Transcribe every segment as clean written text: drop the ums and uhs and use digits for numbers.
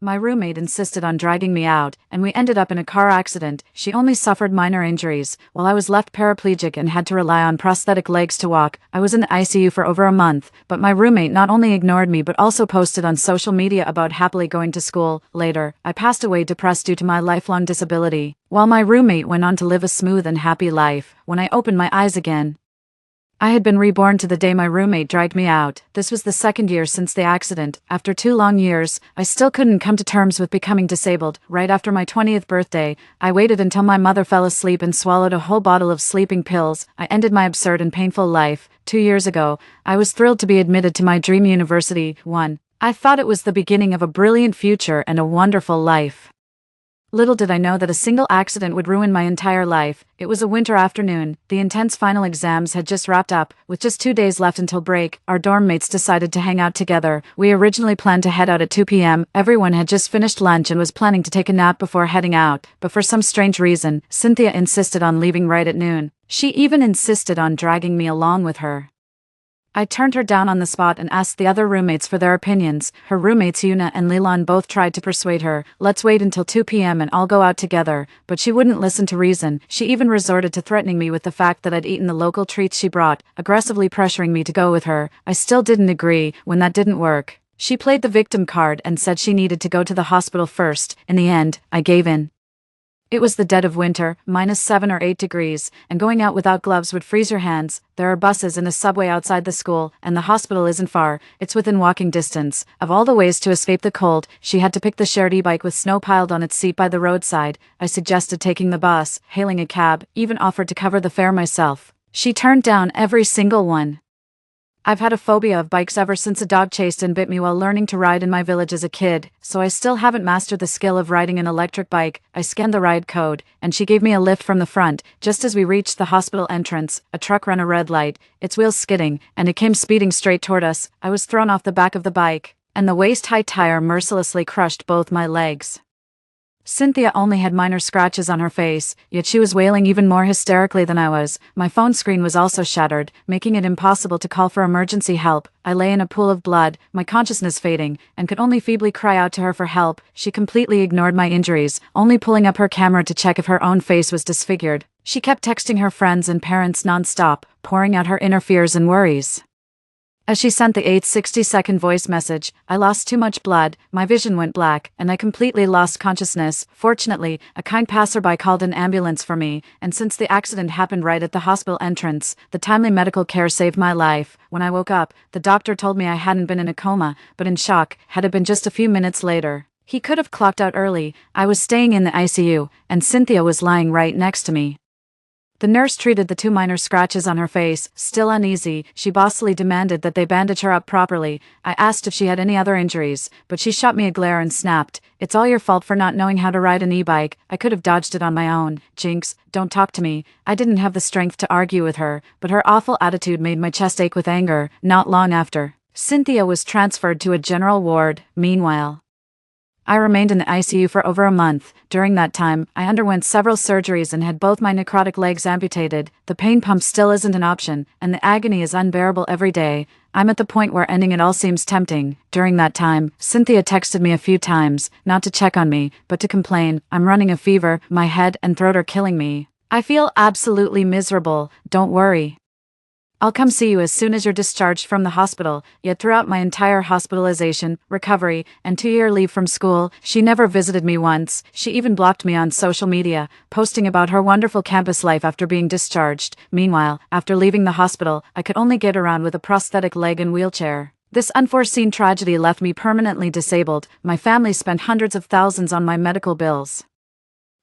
My roommate insisted on dragging me out, and we ended up in a car accident. She only suffered minor injuries, while I was left paraplegic and had to rely on prosthetic legs to walk. I was in the ICU for over a month, but my roommate not only ignored me but also posted on social media about happily going to school. Later, I passed away depressed due to my lifelong disability, while my roommate went on to live a smooth and happy life. When I opened my eyes again, I had been reborn to the day my roommate dragged me out. This was the second year since the accident. After 2 long years, I still couldn't come to terms with becoming disabled. Right after my 20th birthday, I waited until my mother fell asleep and swallowed a whole bottle of sleeping pills. I ended my absurd and painful life. 2 years ago, I was thrilled to be admitted to my dream university. 1. I thought it was the beginning of a brilliant future and a wonderful life. Little did I know that a single accident would ruin my entire life. It was a winter afternoon. The intense final exams had just wrapped up. With just 2 days left until break, our dorm mates decided to hang out together. We originally planned to head out at 2 p.m. Everyone had just finished lunch and was planning to take a nap before heading out. But for some strange reason, Cynthia insisted on leaving right at noon. She even insisted on dragging me along with her. I turned her down on the spot and asked the other roommates for their opinions. Her roommates Yuna and Leland both tried to persuade her. Let's wait until 2 p.m. and I'll go out together. But she wouldn't listen to reason. She even resorted to threatening me with the fact that I'd eaten the local treats she brought, aggressively pressuring me to go with her. I still didn't agree. When that didn't work, she played the victim card and said she needed to go to the hospital first. In the end, I gave in. It was the dead of winter, -7 or 8 degrees, and going out without gloves would freeze your hands. There are buses and a subway outside the school, and the hospital isn't far. It's within walking distance. Of all the ways to escape the cold, she had to pick the shared e-bike with snow piled on its seat by the roadside. I suggested taking the bus, hailing a cab, even offered to cover the fare myself. She turned down every single one. I've had a phobia of bikes ever since a dog chased and bit me while learning to ride in my village as a kid, so I still haven't mastered the skill of riding an electric bike. I scanned the ride code, and she gave me a lift from the front. Just as we reached the hospital entrance, a truck ran a red light, its wheels skidding, and it came speeding straight toward us. I was thrown off the back of the bike, and the waist-high tire mercilessly crushed both my legs. Cynthia only had minor scratches on her face, yet she was wailing even more hysterically than I was. My phone screen was also shattered, making it impossible to call for emergency help. I lay in a pool of blood, my consciousness fading, and could only feebly cry out to her for help. She completely ignored my injuries, only pulling up her camera to check if her own face was disfigured. She kept texting her friends and parents non-stop, pouring out her inner fears and worries. As she sent the 860-second voice message, I lost too much blood, my vision went black, and I completely lost consciousness. Fortunately, a kind passerby called an ambulance for me, and since the accident happened right at the hospital entrance, the timely medical care saved my life. When I woke up, the doctor told me I hadn't been in a coma, but in shock, had it been just a few minutes later. He could have clocked out early. I was staying in the ICU, and Cynthia was lying right next to me. The nurse treated the 2 minor scratches on her face. Still uneasy, she bossily demanded that they bandage her up properly. I asked if she had any other injuries, but she shot me a glare and snapped, "It's all your fault for not knowing how to ride an e-bike. I could have dodged it on my own. Jinx, don't talk to me." I didn't have the strength to argue with her, but her awful attitude made my chest ache with anger. Not long after, Cynthia was transferred to a general ward. Meanwhile, I remained in the ICU for over a month. During that time, I underwent several surgeries and had both my necrotic legs amputated. The pain pump still isn't an option, and the agony is unbearable every day. I'm at the point where ending it all seems tempting. During that time, Cynthia texted me a few times, not to check on me, but to complain. "I'm running a fever, my head and throat are killing me. I feel absolutely miserable. Don't worry. I'll come see you as soon as you're discharged from the hospital." Yet throughout my entire hospitalization, recovery, and 2-year leave from school, she never visited me once. She even blocked me on social media, posting about her wonderful campus life after being discharged. Meanwhile, after leaving the hospital, I could only get around with a prosthetic leg and wheelchair. This unforeseen tragedy left me permanently disabled. My family spent hundreds of thousands on my medical bills,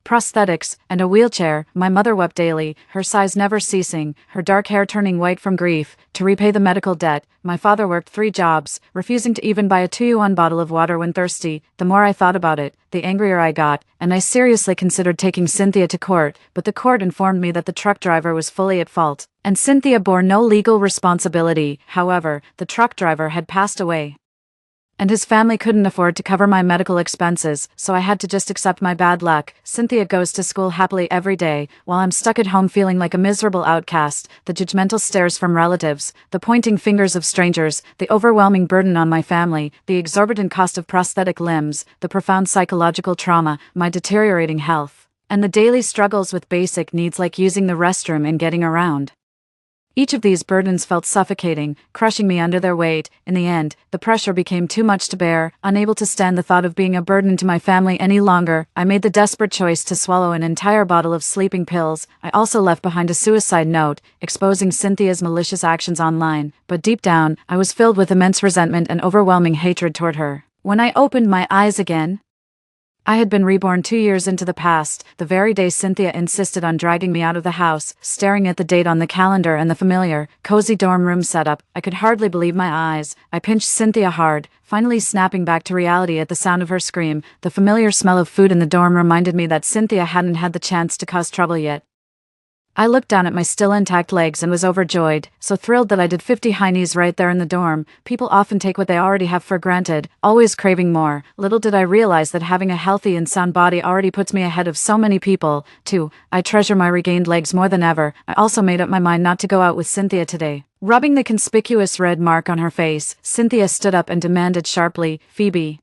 prosthetics, and a wheelchair. My mother wept daily, her sighs never ceasing, her dark hair turning white from grief. To repay the medical debt, my father worked 3 jobs, refusing to even buy a 2-in-1 bottle of water when thirsty. The more I thought about it, the angrier I got, and I seriously considered taking Cynthia to court, but the court informed me that the truck driver was fully at fault, and Cynthia bore no legal responsibility. However, the truck driver had passed away, and his family couldn't afford to cover my medical expenses, so I had to just accept my bad luck. Cynthia goes to school happily every day, while I'm stuck at home feeling like a miserable outcast. The judgmental stares from relatives, the pointing fingers of strangers, the overwhelming burden on my family, the exorbitant cost of prosthetic limbs, the profound psychological trauma, my deteriorating health, and the daily struggles with basic needs like using the restroom and getting around. Each of these burdens felt suffocating, crushing me under their weight. In the end, the pressure became too much to bear. Unable to stand the thought of being a burden to my family any longer, I made the desperate choice to swallow an entire bottle of sleeping pills. I also left behind a suicide note, exposing Cynthia's malicious actions online, but deep down, I was filled with immense resentment and overwhelming hatred toward her. When I opened my eyes again, I had been reborn 2 years into the past, the very day Cynthia insisted on dragging me out of the house. Staring at the date on the calendar and the familiar, cozy dorm room setup, I could hardly believe my eyes. I pinched Cynthia hard, finally snapping back to reality at the sound of her scream. The familiar smell of food in the dorm reminded me that Cynthia hadn't had the chance to cause trouble yet. I looked down at my still intact legs and was overjoyed, so thrilled that I did 50 high knees right there in the dorm. People often take what they already have for granted, always craving more. Little did I realize that having a healthy and sound body already puts me ahead of so many people. 2. I treasure my regained legs more than ever. I also made up my mind not to go out with Cynthia today. Rubbing the conspicuous red mark on her face, Cynthia stood up and demanded sharply, "Phoebe,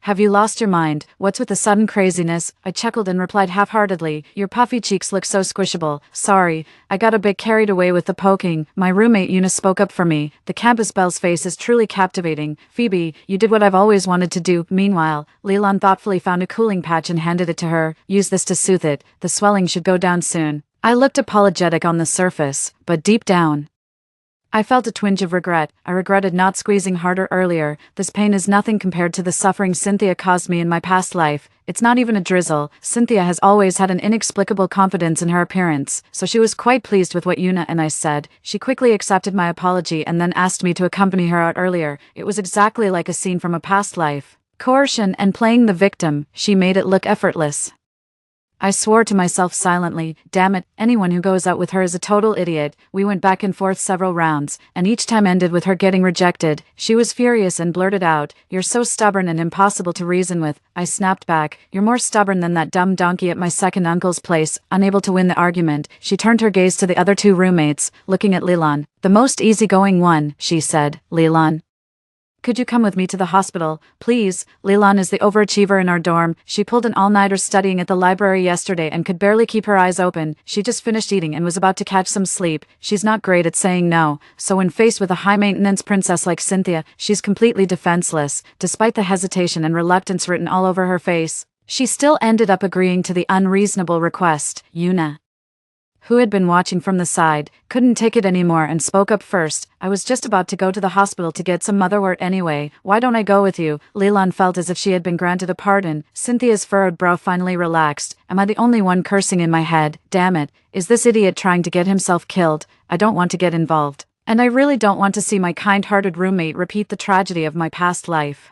have you lost your mind? What's with the sudden craziness?" I chuckled and replied half-heartedly, "Your puffy cheeks look so squishable." "Sorry, I got a bit carried away with the poking." My roommate Una spoke up for me. "The campus belle's face is truly captivating. Phoebe, you did what I've always wanted to do." Meanwhile, Leland thoughtfully found a cooling patch and handed it to her. "Use this to soothe it. The swelling should go down soon." I looked apologetic on the surface, but deep down, I felt a twinge of regret. I regretted not squeezing harder earlier. This pain is nothing compared to the suffering Cynthia caused me in my past life. It's not even a drizzle. Cynthia has always had an inexplicable confidence in her appearance, so she was quite pleased with what Una and I said. She quickly accepted my apology and then asked me to accompany her out earlier. It was exactly like a scene from a past life. Coercion and playing the victim, she made it look effortless. I swore to myself silently, "Damn it, anyone who goes out with her is a total idiot." We went back and forth several rounds, and each time ended with her getting rejected. She was furious and blurted out, "You're so stubborn and impossible to reason with." I snapped back, "You're more stubborn than that dumb donkey at my second uncle's place." Unable to win the argument, she turned her gaze to the other two roommates, looking at Leland. "The most easygoing one," she said. "Leland, could you come with me to the hospital, please?" Leland is the overachiever in our dorm. She pulled an all-nighter studying at the library yesterday and could barely keep her eyes open. She just finished eating and was about to catch some sleep. She's not great at saying no, so when faced with a high-maintenance princess like Cynthia, she's completely defenseless. Despite the hesitation and reluctance written all over her face, she still ended up agreeing to the unreasonable request. Una, who had been watching from the side, couldn't take it anymore and spoke up first. "I was just about to go to the hospital to get some motherwort anyway. Why don't I go with you?" Leland felt as if she had been granted a pardon. Cynthia's furrowed brow finally relaxed. "Am I the only one cursing in my head? Damn it, is this idiot trying to get himself killed? I don't want to get involved. And I really don't want to see my kind-hearted roommate repeat the tragedy of my past life."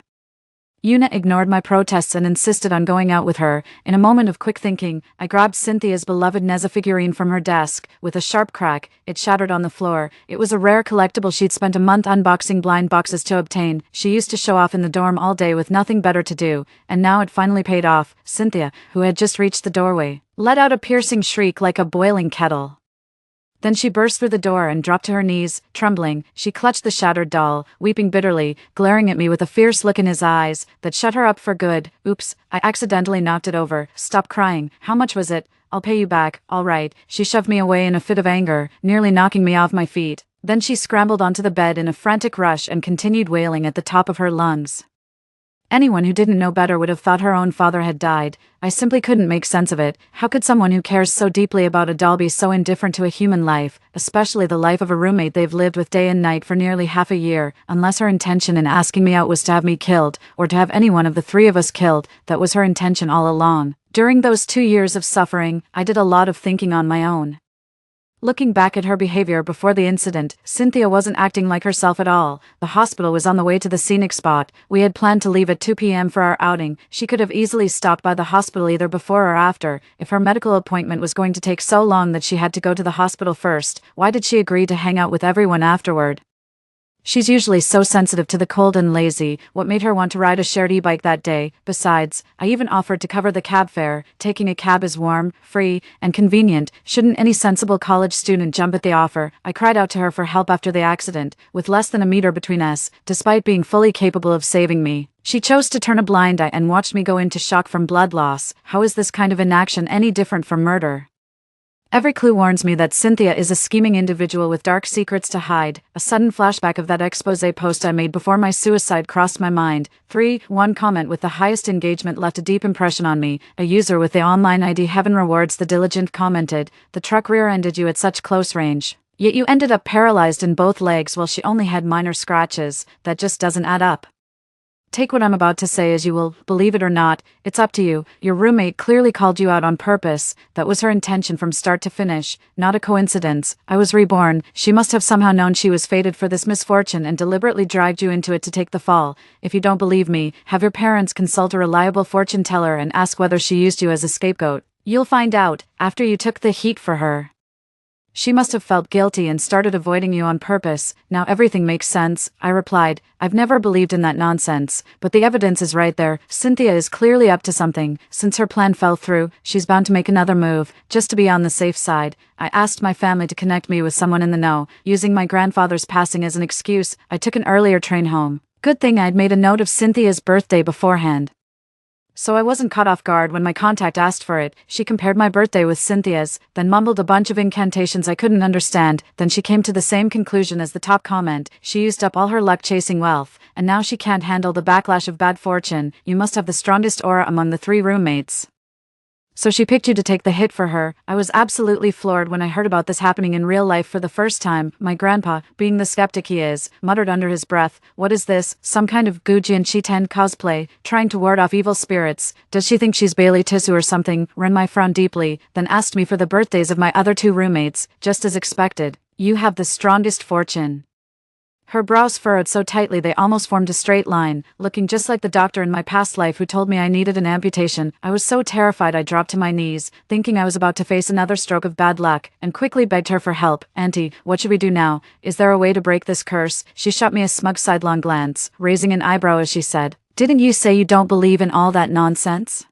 Una ignored my protests and insisted on going out with her. In a moment of quick thinking, I grabbed Cynthia's beloved Neza figurine from her desk. With a sharp crack, it shattered on the floor. It was a rare collectible she'd spent a month unboxing blind boxes to obtain. She used to show off in the dorm all day with nothing better to do, and now it finally paid off. Cynthia, who had just reached the doorway, let out a piercing shriek like a boiling kettle. Then she burst through the door and dropped to her knees, trembling. She clutched the shattered doll, weeping bitterly, glaring at me with a fierce look in his eyes that shut her up for good. "Oops, I accidentally knocked it over. Stop crying. How much was it? I'll pay you back." "All right." She shoved me away in a fit of anger, nearly knocking me off my feet. Then she scrambled onto the bed in a frantic rush and continued wailing at the top of her lungs. Anyone who didn't know better would have thought her own father had died. I simply couldn't make sense of it. How could someone who cares so deeply about a doll be so indifferent to a human life, especially the life of a roommate they've lived with day and night for nearly half a year? Unless her intention in asking me out was to have me killed, or to have any one of the three of us killed, that was her intention all along. During those 2 years of suffering, I did a lot of thinking on my own. Looking back at her behavior before the incident, Cynthia wasn't acting like herself at all. The hospital was on the way to the scenic spot. We had planned to leave at 2 p.m. for our outing. She could have easily stopped by the hospital either before or after. If her medical appointment was going to take so long that she had to go to the hospital first, why did she agree to hang out with everyone afterward? She's usually so sensitive to the cold and lazy. What made her want to ride a shared e-bike that day? Besides, I even offered to cover the cab fare. Taking a cab is warm, free, and convenient. Shouldn't any sensible college student jump at the offer? I cried out to her for help after the accident, with less than a meter between us, despite being fully capable of saving me. She chose to turn a blind eye and watched me go into shock from blood loss. How is this kind of inaction any different from murder? Every clue warns me that Cynthia is a scheming individual with dark secrets to hide. A sudden flashback of that expose post I made before my suicide crossed my mind. 1 comment with the highest engagement left a deep impression on me. A user with the online ID Heaven Rewards the Diligent commented, "The truck rear-ended you at such close range. Yet you ended up paralyzed in both legs while she only had minor scratches. That just doesn't add up." Take what I'm about to say as you will, believe it or not, it's up to you. Your roommate clearly called you out on purpose. That was her intention from start to finish, not a coincidence. I was reborn. She must have somehow known she was fated for this misfortune and deliberately dragged you into it to take the fall. If you don't believe me, have your parents consult a reliable fortune teller and ask whether she used you as a scapegoat. You'll find out, after you took the heat for her. She must have felt guilty and started avoiding you on purpose. Now everything makes sense, I replied. I've never believed in that nonsense, but the evidence is right there. Cynthia is clearly up to something. Since her plan fell through, she's bound to make another move, just to be on the safe side. I asked my family to connect me with someone in the know. Using my grandfather's passing as an excuse, I took an earlier train home. Good thing I'd made a note of Cynthia's birthday beforehand, so I wasn't caught off guard when my contact asked for it. She compared my birthday with Cynthia's, then mumbled a bunch of incantations I couldn't understand. Then she came to the same conclusion as the top comment. She used up all her luck chasing wealth, and now she can't handle the backlash of bad fortune. You must have the strongest aura among the 3 roommates. So she picked you to take the hit for her. I was absolutely floored when I heard about this happening in real life for the first time. My grandpa, being the skeptic he is, muttered under his breath, "What is this? Some kind of Gucci and Cheetan cosplay, trying to ward off evil spirits? Does she think she's Bailey Tissue or something?" Renmai frowned deeply, then asked me for the birthdays of my other 2 roommates, just as expected. "You have the strongest fortune." Her brows furrowed so tightly they almost formed a straight line, looking just like the doctor in my past life who told me I needed an amputation. I was so terrified I dropped to my knees, thinking I was about to face another stroke of bad luck, and quickly begged her for help. "Auntie, what should we do now? Is there a way to break this curse?" She shot me a smug sidelong glance, raising an eyebrow as she said, "Didn't you say you don't believe in all that nonsense?"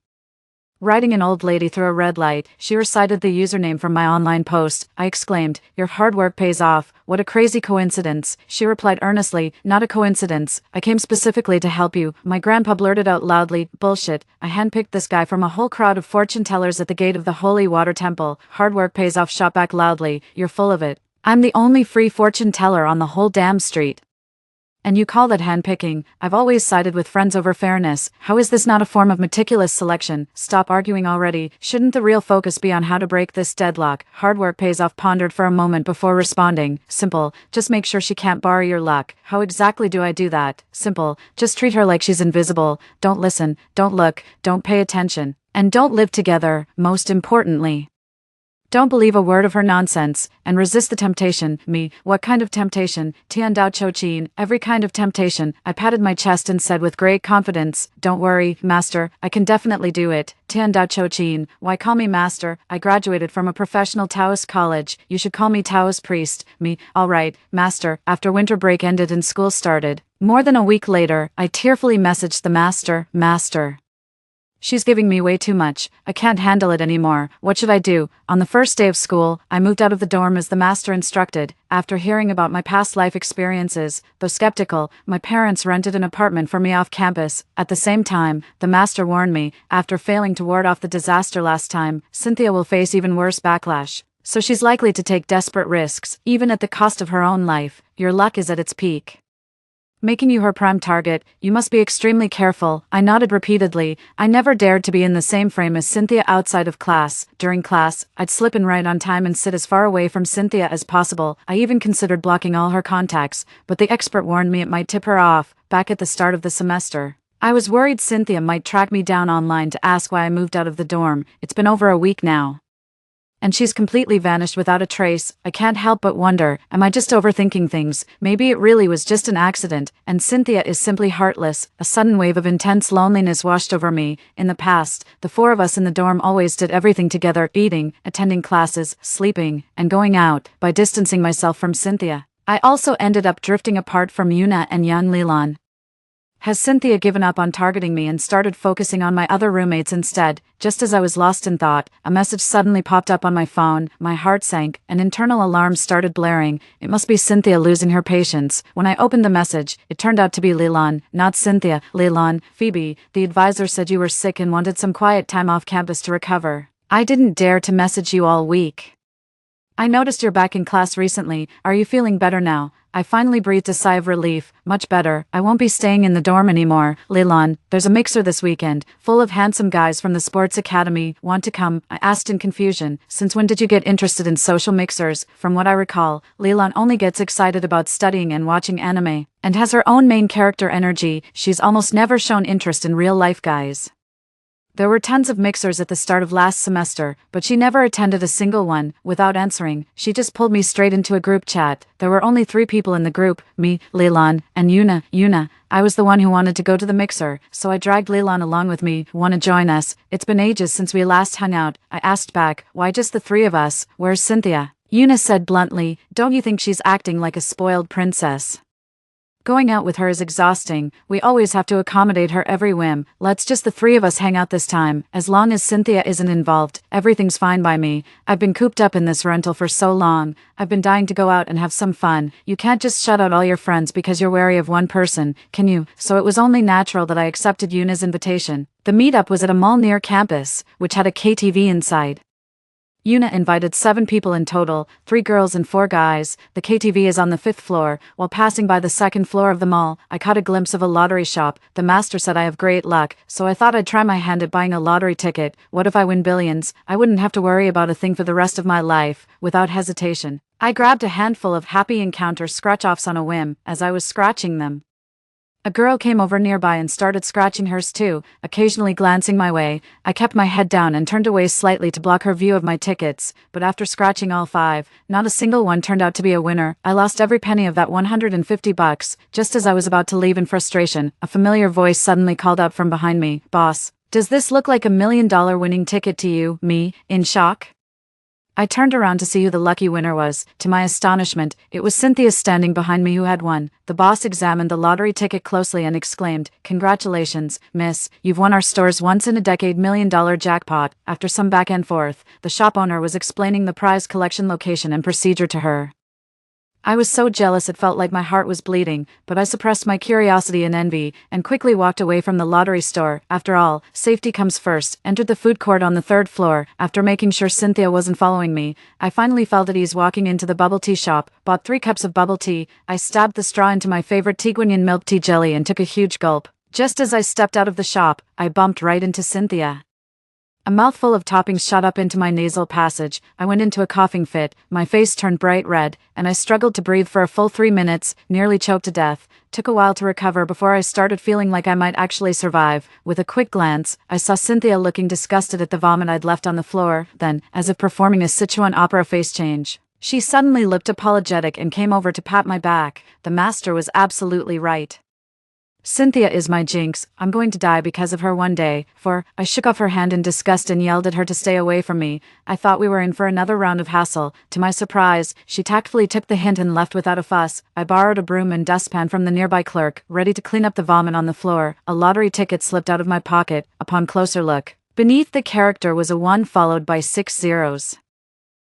Riding an old lady through a red light, she recited the username from my online post. I exclaimed, "Your hard work pays off. What a crazy coincidence." She replied earnestly, "Not a coincidence. I came specifically to help you." My grandpa blurted out loudly, "Bullshit. I handpicked this guy from a whole crowd of fortune tellers at the gate of the Holy Water Temple." Hard work pays off shot back loudly, "You're full of it. I'm the only free fortune teller on the whole damn street. And you call that handpicking? I've always sided with friends over fairness. How is this not a form of meticulous selection? Stop arguing already. Shouldn't the real focus be on how to break this deadlock?" Hard work pays off pondered for a moment before responding. "Simple. Just make sure she can't borrow your luck." "How exactly do I do that?" "Simple. Just treat her like she's invisible. Don't listen, don't look, don't pay attention. And don't live together, most importantly. Don't believe a word of her nonsense, and resist the temptation." Me, what kind of temptation? Tian Dao Cho Chin, every kind of temptation. I patted my chest and said with great confidence, "Don't worry, Master, I can definitely do it." Tian Dao Cho Chin, why call me Master? I graduated from a professional Taoist college. You should call me Taoist priest. Me, all right, Master. After winter break ended and school started, more than a week later, I tearfully messaged the Master, "Master, she's giving me way too much. I can't handle it anymore. What should I do?" On the first day of school, I moved out of the dorm as the master instructed. After hearing about my past life experiences, though skeptical, my parents rented an apartment for me off campus. At the same time, the master warned me, after failing to ward off the disaster last time, Cynthia will face even worse backlash. So she's likely to take desperate risks, even at the cost of her own life. Your luck is at its peak, making you her prime target. You must be extremely careful. I nodded repeatedly. I never dared to be in the same frame as Cynthia outside of class. During class, I'd slip in right on time and sit as far away from Cynthia as possible. I even considered blocking all her contacts, but the expert warned me it might tip her off. Back at the start of the semester, I was worried Cynthia might track me down online to ask why I moved out of the dorm. It's been over a week now, and she's completely vanished without a trace. I can't help but wonder, am I just overthinking things? Maybe it really was just an accident, and Cynthia is simply heartless. A sudden wave of intense loneliness washed over me. In the past, the 4 of us in the dorm always did everything together, eating, attending classes, sleeping, and going out. By distancing myself from Cynthia, I also ended up drifting apart from Yuna and young Leland. Has Cynthia given up on targeting me and started focusing on my other roommates instead? Just as I was lost in thought, a message suddenly popped up on my phone, my heart sank, and internal alarms started blaring. It must be Cynthia losing her patience. When I opened the message, it turned out to be Leland, not Cynthia. Leland, Phoebe, the advisor said you were sick and wanted some quiet time off campus to recover. I didn't dare to message you all week. I noticed you're back in class recently. Are you feeling better now? I finally breathed a sigh of relief. Much better. I won't be staying in the dorm anymore. Leland, there's a mixer this weekend, full of handsome guys from the sports academy. Want to come? I asked in confusion. Since when did you get interested in social mixers? From what I recall, Leland only gets excited about studying and watching anime, and has her own main character energy. She's almost never shown interest in real-life guys. There were tons of mixers at the start of last semester, but she never attended a single one. Without answering, she just pulled me straight into a group chat. There were only 3 people in the group, me, Leland, and Yuna. I was the one who wanted to go to the mixer, so I dragged Leland along with me. Wanna join us? It's been ages since we last hung out. I asked back, why just the 3 of us? Where's Cynthia? Yuna said bluntly, don't you think she's acting like a spoiled princess? Going out with her is exhausting. We always have to accommodate her every whim. Let's just the 3 of us hang out this time. As long as Cynthia isn't involved, everything's fine by me. I've been cooped up in this rental for so long. I've been dying to go out and have some fun. You can't just shut out all your friends because you're wary of one person, can you? So it was only natural that I accepted Yuna's invitation. The meetup was at a mall near campus, which had a KTV inside. Yuna invited 7 people in total, 3 girls and 4 guys. The KTV is on the 5th floor. While passing by the 2nd floor of the mall, I caught a glimpse of a lottery shop. The master said I have great luck, so I thought I'd try my hand at buying a lottery ticket. What if I win billions? I wouldn't have to worry about a thing for the rest of my life. Without hesitation, I grabbed a handful of Happy Encounter scratch-offs on a whim. As I was scratching them, a girl came over nearby and started scratching hers too, occasionally glancing my way. I kept my head down and turned away slightly to block her view of my tickets, but after scratching all 5, not a single one turned out to be a winner. I lost every penny of that $150. Just as I was about to leave in frustration, a familiar voice suddenly called out from behind me, "Boss, does this look like $1 million winning ticket to you?" Me, in shock. I turned around to see who the lucky winner was. To my astonishment, it was Cynthia standing behind me who had won. The boss examined the lottery ticket closely and exclaimed, "Congratulations, miss, you've won our store's once-in-a-decade $1 million jackpot." After some back and forth, the shop owner was explaining the prize collection location and procedure to her. I was so jealous it felt like my heart was bleeding, but I suppressed my curiosity and envy, and quickly walked away from the lottery store. After all, safety comes first. Entered the food court on the 3rd floor. After making sure Cynthia wasn't following me, I finally felt at ease walking into the bubble tea shop, bought 3 cups of bubble tea. I stabbed the straw into my favorite Tiguanyin milk tea jelly and took a huge gulp. Just as I stepped out of the shop, I bumped right into Cynthia. A mouthful of toppings shot up into my nasal passage. I went into a coughing fit, my face turned bright red, and I struggled to breathe for a full 3 minutes, nearly choked to death. Took a while to recover before I started feeling like I might actually survive. With a quick glance, I saw Cynthia looking disgusted at the vomit I'd left on the floor. Then, as if performing a Sichuan opera face change, she suddenly looked apologetic and came over to pat my back. The master was absolutely right. Cynthia is my jinx. I'm going to die because of her one day. I shook off her hand in disgust and yelled at her to stay away from me. I thought we were in for another round of hassle. To my surprise, she tactfully took the hint and left without a fuss. I borrowed a broom and dustpan from the nearby clerk, ready to clean up the vomit on the floor. A lottery ticket slipped out of my pocket. Upon closer look, beneath the character was a 1 followed by 6 zeros.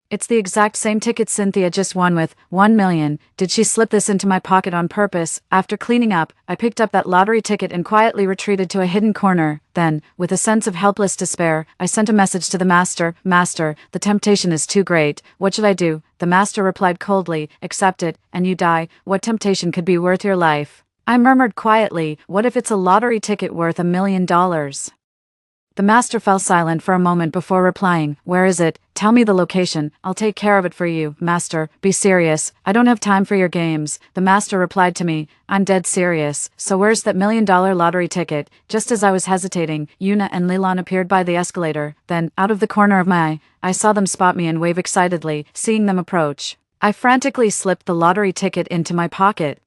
It's the exact same ticket Cynthia just won with $1 million. Did she slip this into my pocket on purpose? After cleaning up, I picked up that lottery ticket and quietly retreated to a hidden corner. Then, with a sense of helpless despair, I sent a message to the master. "Master, the temptation is too great. What should I do?" The master replied coldly, "Accept it, and you die. What temptation could be worth your life?" I murmured quietly, "What if it's a lottery ticket worth $1 million? The master fell silent for a moment before replying, "Where is it? Tell me the location. I'll take care of it for you." "Master, be serious. I don't have time for your games." The master replied to me, "I'm dead serious. So where's that $1 million lottery ticket?" Just as I was hesitating, Yuna and Leland appeared by the escalator. Then, out of the corner of my eye, I saw them spot me and wave excitedly. Seeing them approach, I frantically slipped the lottery ticket into my pocket.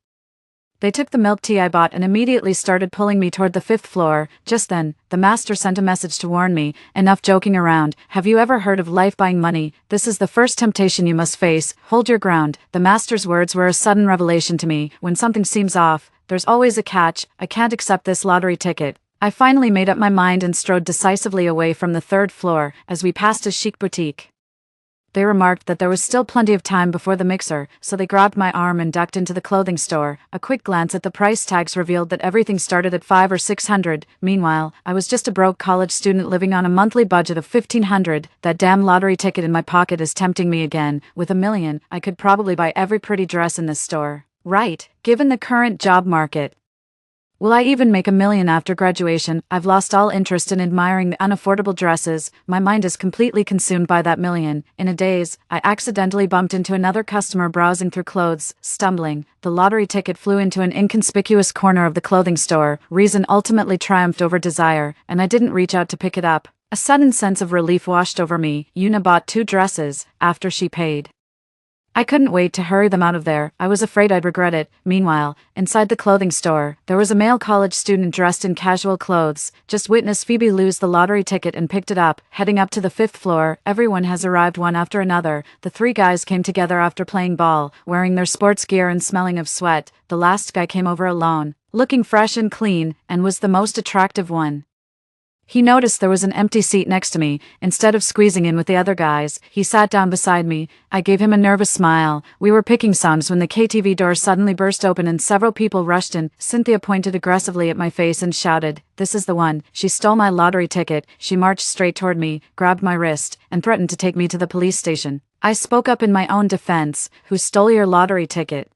They took the milk tea I bought and immediately started pulling me toward the 5th floor. Just then, the master sent a message to warn me, "Enough joking around. Have you ever heard of life buying money? This is the first temptation you must face. Hold your ground." The master's words were a sudden revelation to me. When something seems off, there's always a catch. I can't accept this lottery ticket. I finally made up my mind and strode decisively away from the 3rd floor as we passed a chic boutique. They remarked that there was still plenty of time before the mixer, so they grabbed my arm and ducked into the clothing store. A quick glance at the price tags revealed that everything started at $500 or $600. Meanwhile, I was just a broke college student living on a monthly budget of $1,500. That damn lottery ticket in my pocket is tempting me again. With $1 million, I could probably buy every pretty dress in this store. Right, given the current job market. Will I even make $1 million after graduation? I've lost all interest in admiring the unaffordable dresses. My mind is completely consumed by that $1 million. In a daze, I accidentally bumped into another customer browsing through clothes. Stumbling, the lottery ticket flew into an inconspicuous corner of the clothing store. Reason ultimately triumphed over desire, and I didn't reach out to pick it up. A sudden sense of relief washed over me. Una bought 2 dresses after she paid. I couldn't wait to hurry them out of there. I was afraid I'd regret it. Meanwhile, inside the clothing store, there was a male college student dressed in casual clothes. Just witnessed Phoebe lose the lottery ticket and picked it up. Heading up to the 5th floor, everyone has arrived one after another. The 3 guys came together after playing ball, wearing their sports gear and smelling of sweat. The last guy came over alone, looking fresh and clean, and was the most attractive one. He noticed there was an empty seat next to me. Instead of squeezing in with the other guys, he sat down beside me. I gave him a nervous smile. We were picking songs when the KTV door suddenly burst open and several people rushed in. Cynthia pointed aggressively at my face and shouted, "This is the one. She stole my lottery ticket." She marched straight toward me, grabbed my wrist, and threatened to take me to the police station. I spoke up in my own defense. "Who stole your lottery ticket?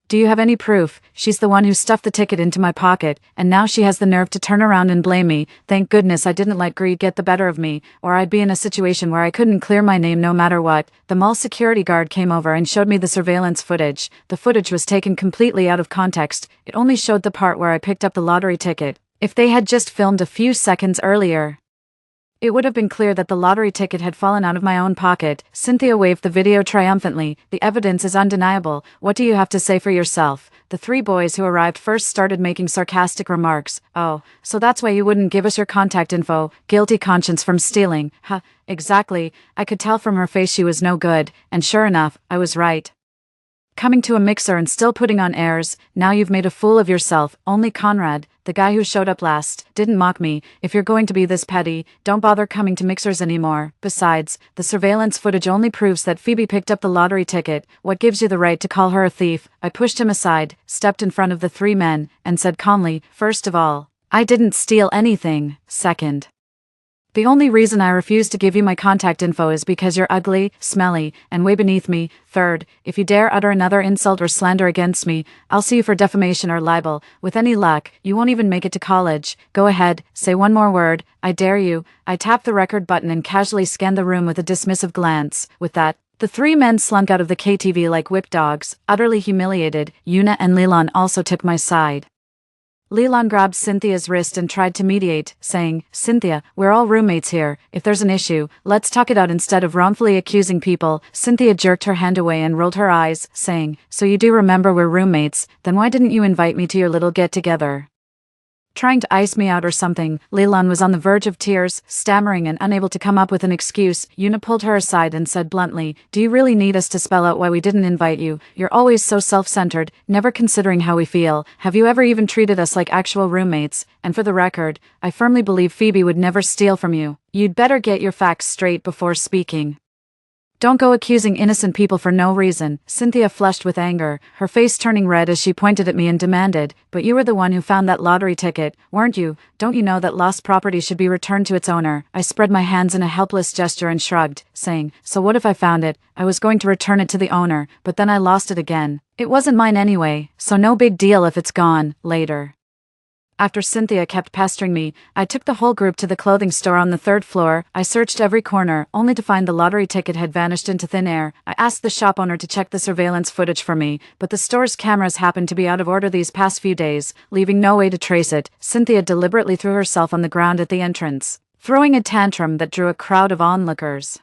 Do you have any proof? She's the one who stuffed the ticket into my pocket, and now she has the nerve to turn around and blame me. Thank goodness I didn't let greed get the better of me, or I'd be in a situation where I couldn't clear my name no matter what." The mall security guard came over and showed me the surveillance footage. The footage was taken completely out of context. It only showed the part where I picked up the lottery ticket. If they had just filmed a few seconds earlier, it would have been clear that the lottery ticket had fallen out of my own pocket. Cynthia waved the video triumphantly. "The evidence is undeniable. What do you have to say for yourself?" The 3 boys who arrived first started making sarcastic remarks. "Oh, so that's why you wouldn't give us your contact info. Guilty conscience from stealing." "Huh, exactly." I could tell from her face she was no good, and sure enough, I was right. Coming to a mixer and still putting on airs. Now you've made a fool of yourself. Only Conrad, the guy who showed up last, didn't mock me. If you're going to be this petty, don't bother coming to mixers anymore. Besides, the surveillance footage only proves that Phoebe picked up the lottery ticket. What gives you the right to call her a thief? I pushed him aside, stepped in front of the 3 men, and said calmly, "First of all, I didn't steal anything. Second, the only reason I refuse to give you my contact info is because you're ugly, smelly, and way beneath me. Third, if you dare utter another insult or slander against me, I'll sue you for defamation or libel. With any luck, you won't even make it to college. Go ahead, say one more word. I dare you." I tapped the record button and casually scanned the room with a dismissive glance. With that, the 3 men slunk out of the KTV like whipped dogs, utterly humiliated. Una and Leland also took my side. Leland grabbed Cynthia's wrist and tried to mediate, saying, "Cynthia, we're all roommates here. If there's an issue, let's talk it out instead of wrongfully accusing people." Cynthia jerked her hand away and rolled her eyes, saying, "So you do remember we're roommates? Then why didn't you invite me to your little get-together?" Trying to ice me out or something, Leland was on the verge of tears, stammering and unable to come up with an excuse. Una pulled her aside and said bluntly, "Do you really need us to spell out why we didn't invite you? You're always so self-centered, never considering how we feel. Have you ever even treated us like actual roommates? And for the record, I firmly believe Phoebe would never steal from you. You'd better get your facts straight before speaking. Don't go accusing innocent people for no reason." Cynthia flushed with anger, her face turning red as she pointed at me and demanded, "But you were the one who found that lottery ticket, weren't you? Don't you know that lost property should be returned to its owner?" I spread my hands in a helpless gesture and shrugged, saying, "So what if I found it? I was going to return it to the owner, but then I lost it again. It wasn't mine anyway, so no big deal if it's gone later." After Cynthia kept pestering me, I took the whole group to the clothing store on the 3rd floor. I searched every corner, only to find the lottery ticket had vanished into thin air. I asked the shop owner to check the surveillance footage for me, but the store's cameras happened to be out of order these past few days, leaving no way to trace it. Cynthia deliberately threw herself on the ground at the entrance, throwing a tantrum that drew a crowd of onlookers.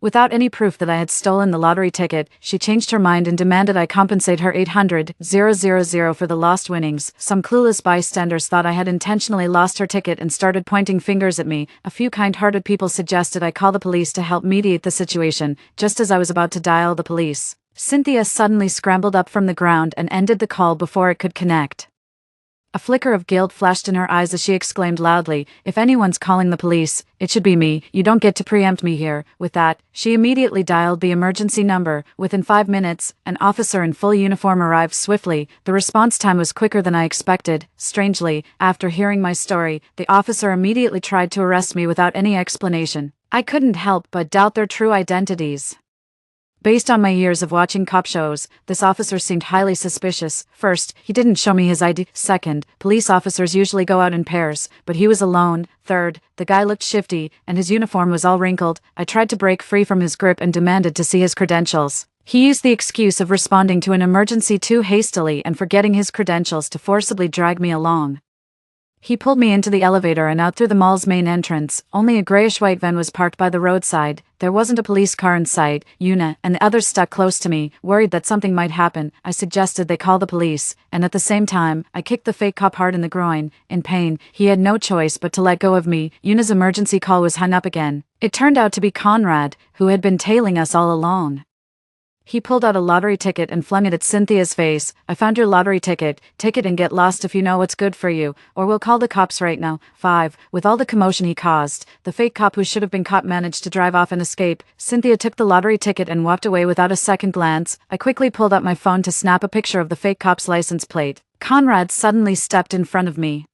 Without any proof that I had stolen the lottery ticket, she changed her mind and demanded I compensate her 800,000 for the lost winnings. Some clueless bystanders thought I had intentionally lost her ticket and started pointing fingers at me. A few kind-hearted people suggested I call the police to help mediate the situation. Just as I was about to dial the police, Cynthia suddenly scrambled up from the ground and ended the call before it could connect. A flicker of guilt flashed in her eyes as she exclaimed loudly, "If anyone's calling the police, it should be me. You don't get to preempt me here." With that, she immediately dialed the emergency number. Within 5 minutes, an officer in full uniform arrived swiftly. The response time was quicker than I expected. Strangely, after hearing my story, the officer immediately tried to arrest me without any explanation. I couldn't help but doubt their true identities. Based on my years of watching cop shows, this officer seemed highly suspicious. First, he didn't show me his ID. Second, police officers usually go out in pairs, but he was alone. Third, the guy looked shifty, and his uniform was all wrinkled. I tried to break free from his grip and demanded to see his credentials. He used the excuse of responding to an emergency too hastily and forgetting his credentials to forcibly drag me along. He pulled me into the elevator and out through the mall's main entrance. Only a grayish-white van was parked by the roadside. There wasn't a police car in sight. Una and the others stuck close to me, worried that something might happen. I suggested they call the police, and at the same time, I kicked the fake cop hard in the groin. In pain, he had no choice but to let go of me. Una's emergency call was hung up again. It turned out to be Conrad, who had been tailing us all along. He pulled out a lottery ticket and flung it at Cynthia's face. "I found your lottery ticket. Take it and get lost if you know what's good for you, or we'll call the cops right now." 5. With all the commotion he caused, the fake cop who should have been caught managed to drive off and escape. Cynthia took the lottery ticket and walked away without a second glance. I quickly pulled up my phone to snap a picture of the fake cop's license plate. Conrad suddenly stepped in front of me,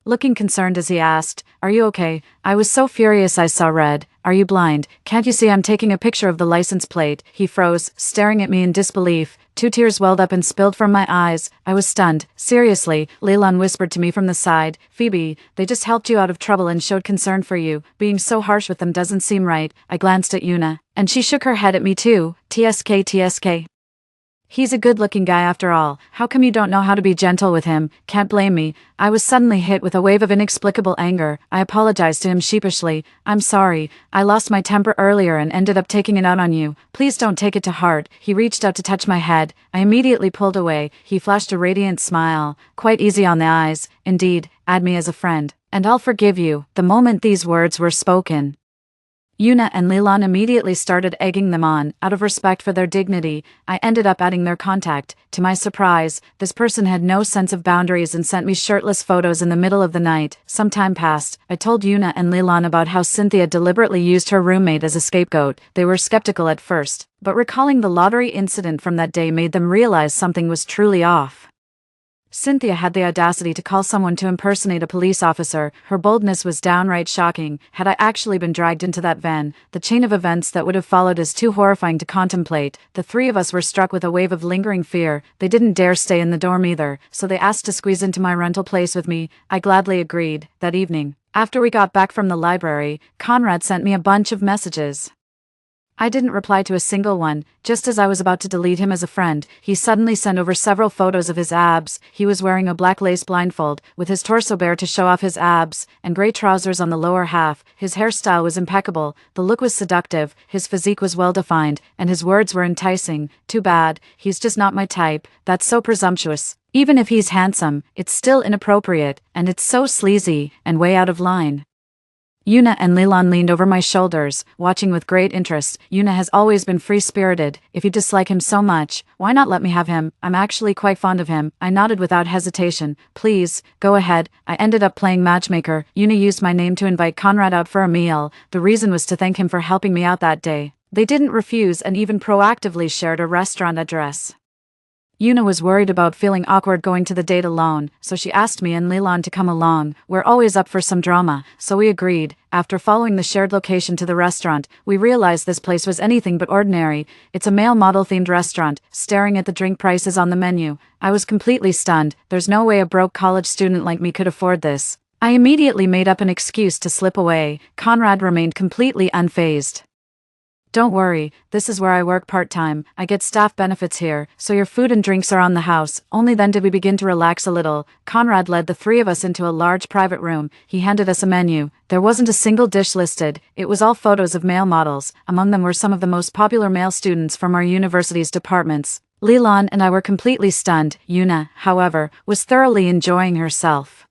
looking concerned as he asked, "Are you okay?" I was so furious I saw red. "Are you blind? Can't you see I'm taking a picture of the license plate?" He froze, staring at me in disbelief. 2 tears welled up and spilled from my eyes. I was stunned. "Seriously," Leland whispered to me from the side. "Phoebe, they just helped you out of trouble and showed concern for you. Being so harsh with them doesn't seem right." I glanced at Una, and she shook her head at me too. TSK. He's a good-looking guy after all. How come you don't know how to be gentle with him? Can't blame me. I was suddenly hit with a wave of inexplicable anger. I apologized to him sheepishly. "I'm sorry. I lost my temper earlier and ended up taking it out on you. Please don't take it to heart." He reached out to touch my head. I immediately pulled away. He flashed a radiant smile. "Quite easy on the eyes. Indeed, add me as a friend, and I'll forgive you." The moment these words were spoken, Una and Leland immediately started egging them on. Out of respect for their dignity, I ended up adding their contact. To my surprise, this person had no sense of boundaries and sent me shirtless photos in the middle of the night. Some time passed. I told Una and Leland about how Cynthia deliberately used her roommate as a scapegoat. They were skeptical at first, but recalling the lottery incident from that day made them realize something was truly off. Cynthia had the audacity to call someone to impersonate a police officer. Her boldness was downright shocking. Had I actually been dragged into that van, the chain of events that would have followed is too horrifying to contemplate. The 3 of us were struck with a wave of lingering fear. They didn't dare stay in the dorm either, so they asked to squeeze into my rental place with me. I gladly agreed. That evening, after we got back from the library, Conrad sent me a bunch of messages. I didn't reply to a single one. Just as I was about to delete him as a friend, he suddenly sent over several photos of his abs. He was wearing a black lace blindfold, with his torso bare to show off his abs, and gray trousers on the lower half. His hairstyle was impeccable, the look was seductive, his physique was well-defined, and his words were enticing. Too bad, he's just not my type. That's so presumptuous. Even if he's handsome, it's still inappropriate, and it's so sleazy, and way out of line. Una and Leland leaned over my shoulders, watching with great interest. Una has always been free-spirited. "If you dislike him so much, why not let me have him? I'm actually quite fond of him." I nodded without hesitation. "Please, go ahead." I ended up playing matchmaker. Una used my name to invite Conrad out for a meal. The reason was to thank him for helping me out that day. They didn't refuse and even proactively shared a restaurant address. Una was worried about feeling awkward going to the date alone, so she asked me and Leland to come along. We're always up for some drama, so we agreed. After following the shared location to the restaurant, we realized this place was anything but ordinary. It's a male model-themed restaurant. Staring at the drink prices on the menu, I was completely stunned. There's no way a broke college student like me could afford this. I immediately made up an excuse to slip away. Conrad remained completely unfazed. Don't worry, this is where I work part-time. I get staff benefits here, so your food and drinks are on the house. Only then did we begin to relax a little. Conrad led the three of us into a large private room. He handed us a menu. There wasn't a single dish listed. It was all photos of male models. Among them were some of the most popular male students from our university's departments. Leland and I were completely stunned. Yuna, however, was thoroughly enjoying herself,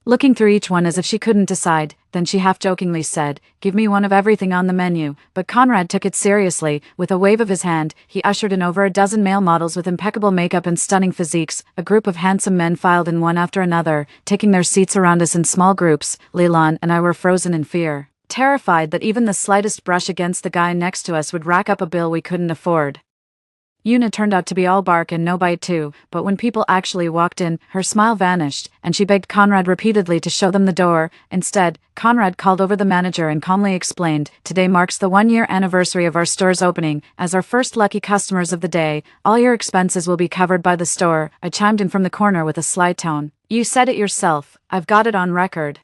looking through each one as if she couldn't decide. Then she half-jokingly said, "Give me one of everything on the menu." But Conrad took it seriously. With a wave of his hand, he ushered in over a dozen male models with impeccable makeup and stunning physiques. A group of handsome men filed in one after another, taking their seats around us in small groups. Leland and I were frozen in fear, terrified that even the slightest brush against the guy next to us would rack up a bill we couldn't afford. Yuna turned out to be all bark and no bite too, but when people actually walked in, her smile vanished, and she begged Conrad repeatedly to show them the door. Instead, Conrad called over the manager and calmly explained, "Today marks the 1-year anniversary of our store's opening. As our first lucky customers of the day, all your expenses will be covered by the store." I chimed in from the corner with a sly tone. "You said it yourself. I've got it on record."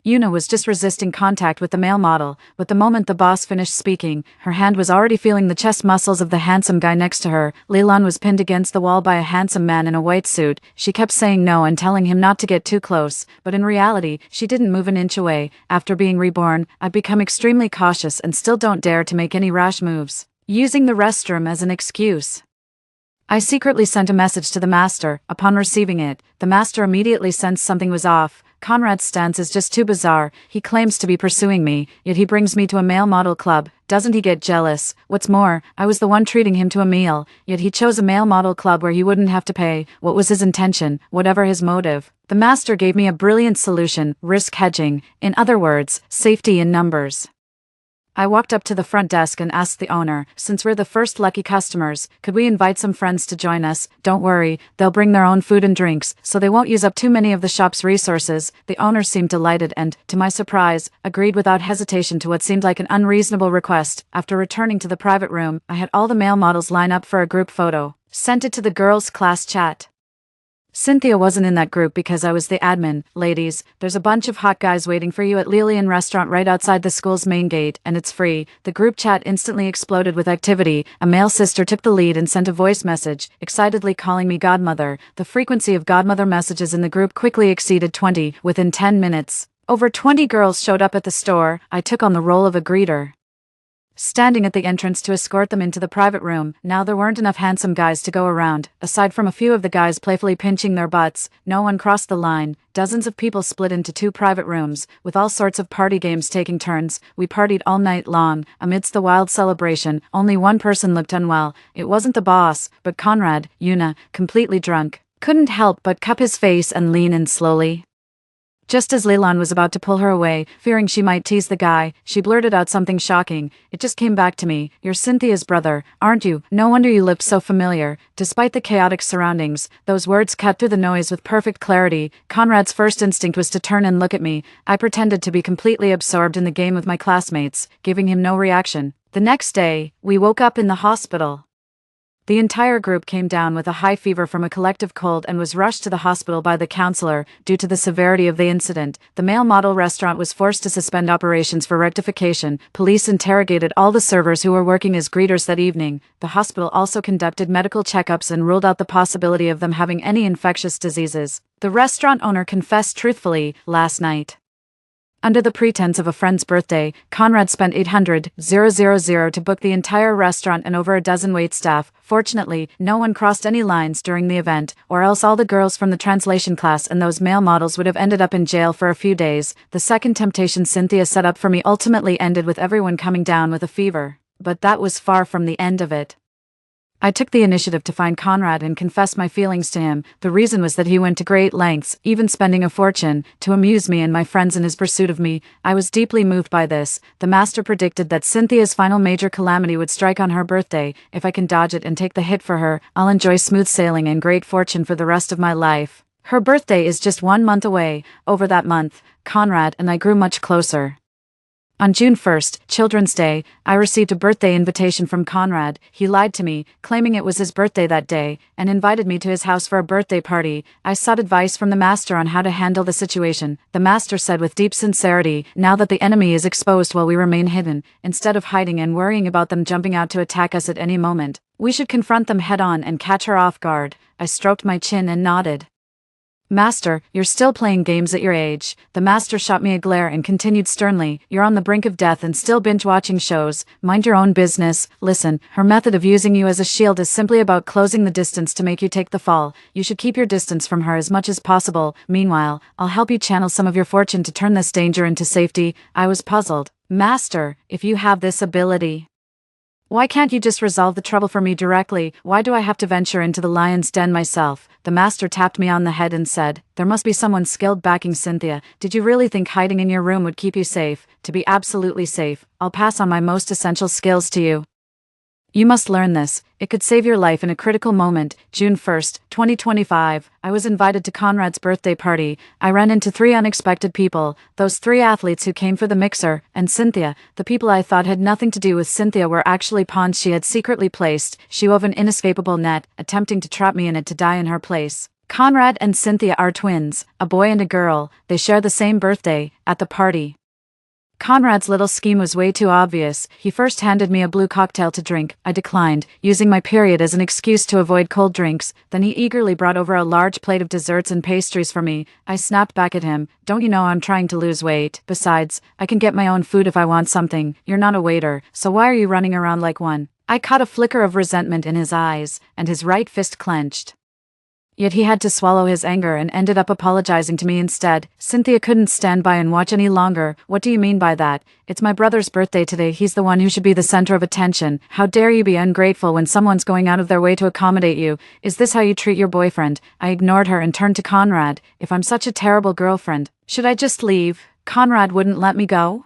Yuna was just resisting contact with the male model, but the moment the boss finished speaking, her hand was already feeling the chest muscles of the handsome guy next to her. Leland was pinned against the wall by a handsome man in a white suit. She kept saying no and telling him not to get too close, but in reality, she didn't move an inch away. After being reborn, I've become extremely cautious and still don't dare to make any rash moves, using the restroom as an excuse. I secretly sent a message to the master. Upon receiving it, the master immediately sensed something was off. Conrad's stance is just too bizarre. He claims to be pursuing me, yet he brings me to a male model club. Doesn't he get jealous? What's more, I was the one treating him to a meal, yet he chose a male model club where he wouldn't have to pay. What was his intention? Whatever his motive, the master gave me a brilliant solution: risk hedging. In other words, safety in numbers. I walked up to the front desk and asked the owner, "Since we're the first lucky customers, could we invite some friends to join us? Don't worry, they'll bring their own food and drinks, so they won't use up too many of the shop's resources." The owner seemed delighted and, to my surprise, agreed without hesitation to what seemed like an unreasonable request. After returning to the private room, I had all the male models line up for a group photo. Sent it to the girls' class chat. Cynthia wasn't in that group because I was the admin. "Ladies, there's a bunch of hot guys waiting for you at Lilian Restaurant right outside the school's main gate, and it's free." The group chat instantly exploded with activity. A male sister took the lead and sent a voice message, excitedly calling me godmother. The frequency of godmother messages in the group quickly exceeded 20. Within 10 minutes, over 20 girls showed up at the store. I took on the role of a greeter, standing at the entrance to escort them into the private room. Now there weren't enough handsome guys to go around. Aside from a few of the guys playfully pinching their butts, no one crossed the line. Dozens of people split into 2 private rooms, with all sorts of party games taking turns. We partied all night long. Amidst the wild celebration, only one person looked unwell. It wasn't the boss, but Conrad. Yuna, completely drunk, couldn't help but cup his face and lean in slowly. Just as Leland was about to pull her away, fearing she might tease the guy, she blurted out something shocking. It just came back to me. "You're Cynthia's brother, aren't you? No wonder you looked so familiar." Despite the chaotic surroundings, those words cut through the noise with perfect clarity. Conrad's first instinct was to turn and look at me. I pretended to be completely absorbed in the game with my classmates, giving him no reaction. The next day, we woke up in the hospital. The entire group came down with a high fever from a collective cold and was rushed to the hospital by the counselor. Due to the severity of the incident, the male model restaurant was forced to suspend operations for rectification. Police interrogated all the servers who were working as greeters that evening. The hospital also conducted medical checkups and ruled out the possibility of them having any infectious diseases. The restaurant owner confessed truthfully, "Last night, under the pretense of a friend's birthday, Conrad spent $800,000 to book the entire restaurant and over a dozen waitstaff. Fortunately, no one crossed any lines during the event, or else all the girls from the translation class and those male models would have ended up in jail for a few days." The second temptation Cynthia set up for me ultimately ended with everyone coming down with a fever. But that was far from the end of it. I took the initiative to find Conrad and confess my feelings to him. The reason was that he went to great lengths, even spending a fortune, to amuse me and my friends in his pursuit of me. I was deeply moved by this. The master predicted that Cynthia's final major calamity would strike on her birthday. If I can dodge it and take the hit for her, I'll enjoy smooth sailing and great fortune for the rest of my life. Her birthday is just 1 month away. Over that month, Conrad and I grew much closer. On June 1st, Children's Day, I received a birthday invitation from Conrad. He lied to me, claiming it was his birthday that day, and invited me to his house for a birthday party. I sought advice from the master on how to handle the situation. The master said with deep sincerity, now that the enemy is exposed while we remain hidden, instead of hiding and worrying about them jumping out to attack us at any moment, we should confront them head-on and catch her off guard. I stroked my chin and nodded. Master, you're still playing games at your age. The master shot me a glare and continued sternly, you're on the brink of death and still binge-watching shows. Mind your own business. Listen, her method of using you as a shield is simply about closing the distance to make you take the fall. You should keep your distance from her as much as possible. Meanwhile, I'll help you channel some of your fortune to turn this danger into safety. I was puzzled. Master, if you have this ability, why can't you just resolve the trouble for me directly? Why do I have to venture into the lion's den myself? The master tapped me on the head and said, there must be someone skilled backing Cynthia. Did you really think hiding in your room would keep you safe? To be absolutely safe, I'll pass on my most essential skills to you. You must learn this. It could save your life in a critical moment. June 1st, 2025. I was invited to Conrad's birthday party. I ran into 3 unexpected people. Those 3 athletes who came for the mixer, and Cynthia. The people I thought had nothing to do with Cynthia were actually pawns she had secretly placed. She wove an inescapable net, attempting to trap me in it to die in her place. Conrad and Cynthia are twins, a boy and a girl. They share the same birthday. At the party, Conrad's little scheme was way too obvious. He first handed me a blue cocktail to drink. I declined, using my period as an excuse to avoid cold drinks. Then he eagerly brought over a large plate of desserts and pastries for me. I snapped back at him. Don't you know I'm trying to lose weight? Besides, I can get my own food if I want something. You're not a waiter, so why are you running around like one? I caught a flicker of resentment in his eyes, and his right fist clenched. Yet he had to swallow his anger and ended up apologizing to me instead. Cynthia couldn't stand by and watch any longer. What do you mean by that? It's my brother's birthday today. He's the one who should be the center of attention. How dare you be ungrateful when someone's going out of their way to accommodate you? Is this how you treat your boyfriend? I ignored her and turned to Conrad. If I'm such a terrible girlfriend, should I just leave? Conrad wouldn't let me go.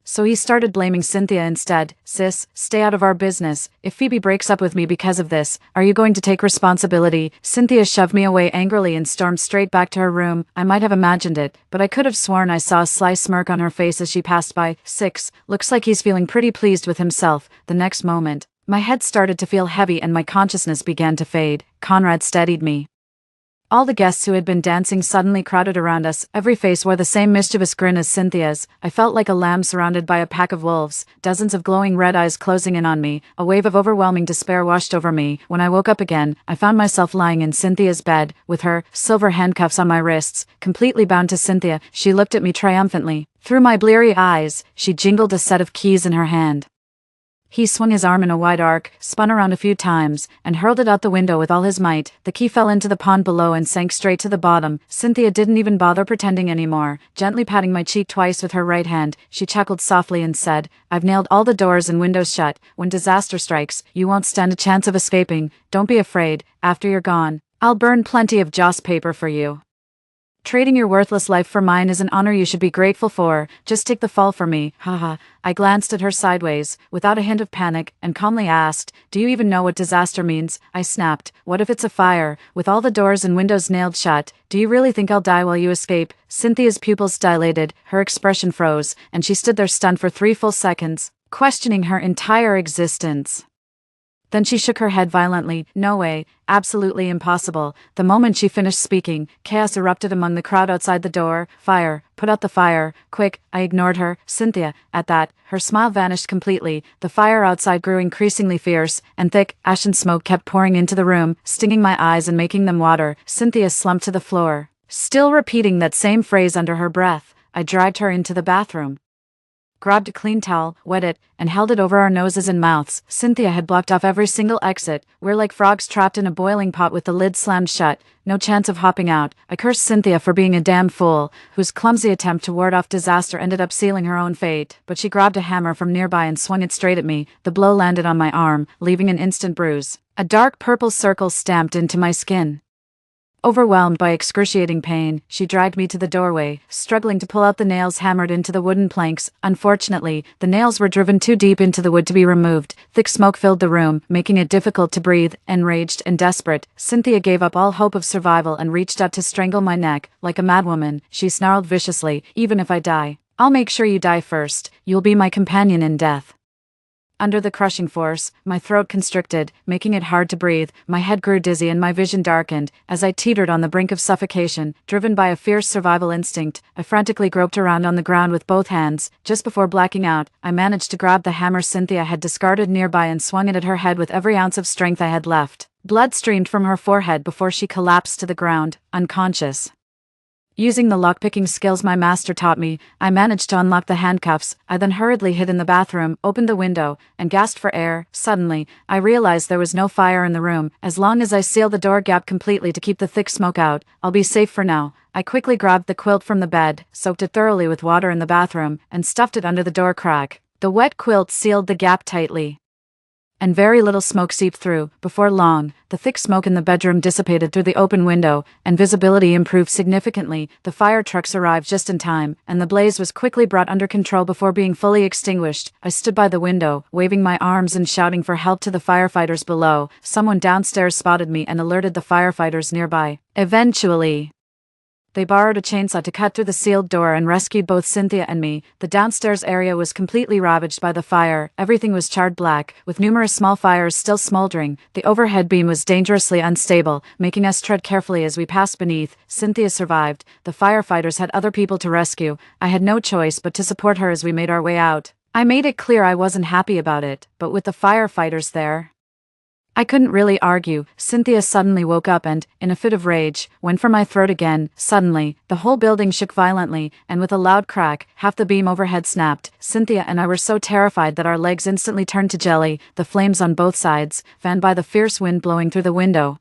So he started blaming Cynthia instead. Sis, stay out of our business. If Phoebe breaks up with me because of this, are you going to take responsibility? Cynthia shoved me away angrily and stormed straight back to her room. I might have imagined it, but I could have sworn I saw a sly smirk on her face as she passed by. 6. Looks like he's feeling pretty pleased with himself. The next moment, my head started to feel heavy and my consciousness began to fade. Conrad steadied me. All the guests who had been dancing suddenly crowded around us. Every face wore the same mischievous grin as Cynthia's. I felt like a lamb surrounded by a pack of wolves, dozens of glowing red eyes closing in on me. A wave of overwhelming despair washed over me. When I woke up again, I found myself lying in Cynthia's bed, with her silver handcuffs on my wrists, completely bound to Cynthia. She looked at me triumphantly. Through my bleary eyes, she jingled a set of keys in her hand. He swung his arm in a wide arc, spun around a few times, and hurled it out the window with all his might. The key fell into the pond below and sank straight to the bottom. Cynthia didn't even bother pretending anymore. Gently patting my cheek twice with her right hand, she chuckled softly and said, I've nailed all the doors and windows shut. When disaster strikes, you won't stand a chance of escaping. Don't be afraid. After you're gone, I'll burn plenty of joss paper for you. Trading your worthless life for mine is an honor you should be grateful for. Just take the fall for me. Haha. I glanced at her sideways, without a hint of panic, and calmly asked, do you even know what disaster means? I snapped. What if it's a fire? With all the doors and windows nailed shut, do you really think I'll die while you escape? Cynthia's pupils dilated, her expression froze, and she stood there stunned for 3 full seconds, questioning her entire existence. Then she shook her head violently. No way. Absolutely impossible. The moment she finished speaking, chaos erupted among the crowd outside the door. Fire. Put out the fire. Quick. I ignored her. Cynthia. At that, her smile vanished completely. The fire outside grew increasingly fierce, and thick, ashen smoke kept pouring into the room, stinging my eyes and making them water. Cynthia slumped to the floor, still repeating that same phrase under her breath. I dragged her into the bathroom, grabbed a clean towel, wet it, and held it over our noses and mouths. Cynthia had blocked off every single exit. We're like frogs trapped in a boiling pot with the lid slammed shut. No chance of hopping out. I cursed Cynthia for being a damn fool, whose clumsy attempt to ward off disaster ended up sealing her own fate. But she grabbed a hammer from nearby and swung it straight at me. The blow landed on my arm, leaving an instant bruise. A dark purple circle stamped into my skin. Overwhelmed by excruciating pain, she dragged me to the doorway, struggling to pull out the nails hammered into the wooden planks. Unfortunately, the nails were driven too deep into the wood to be removed. Thick smoke filled the room, making it difficult to breathe. Enraged and desperate, Cynthia gave up all hope of survival and reached out to strangle my neck. Like a madwoman, she snarled viciously, even if I die, I'll make sure you die first. You'll be my companion in death. Under the crushing force, my throat constricted, making it hard to breathe, my head grew dizzy and my vision darkened. As I teetered on the brink of suffocation, driven by a fierce survival instinct, I frantically groped around on the ground with both hands. Just before blacking out, I managed to grab the hammer Cynthia had discarded nearby and swung it at her head with every ounce of strength I had left. Blood streamed from her forehead before she collapsed to the ground, unconscious. Using the lockpicking skills my master taught me, I managed to unlock the handcuffs. I then hurriedly hid in the bathroom, opened the window, and gasped for air. Suddenly, I realized there was no fire in the room. As long as I seal the door gap completely to keep the thick smoke out, I'll be safe for now. I quickly grabbed the quilt from the bed, soaked it thoroughly with water in the bathroom, and stuffed it under the door crack. The wet quilt sealed the gap tightly, and very little smoke seeped through. Before long, the thick smoke in the bedroom dissipated through the open window, and visibility improved significantly. The fire trucks arrived just in time, and the blaze was quickly brought under control before being fully extinguished. I stood by the window, waving my arms and shouting for help to the firefighters below. Someone downstairs spotted me and alerted the firefighters nearby. Eventually, they borrowed a chainsaw to cut through the sealed door and rescued both Cynthia and me. The downstairs area was completely ravaged by the fire. Everything was charred black, with numerous small fires still smoldering. The overhead beam was dangerously unstable, making us tread carefully as we passed beneath. Cynthia survived. The firefighters had other people to rescue. I had no choice but to support her as we made our way out. I made it clear I wasn't happy about it, but with the firefighters there, I couldn't really argue. Cynthia suddenly woke up and, in a fit of rage, went for my throat again. Suddenly, the whole building shook violently, and with a loud crack, half the beam overhead snapped. Cynthia and I were so terrified that our legs instantly turned to jelly. The flames on both sides, fanned by the fierce wind blowing through the window,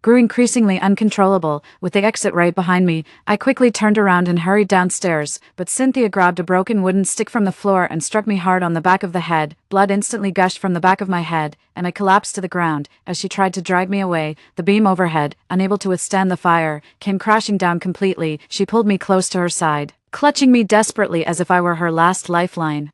grew increasingly uncontrollable. With the exit right behind me, I quickly turned around and hurried downstairs, but Cynthia grabbed a broken wooden stick from the floor and struck me hard on the back of the head. Blood instantly gushed from the back of my head, and I collapsed to the ground. As she tried to drag me away, the beam overhead, unable to withstand the fire, came crashing down completely. She pulled me close to her side, clutching me desperately as if I were her last lifeline.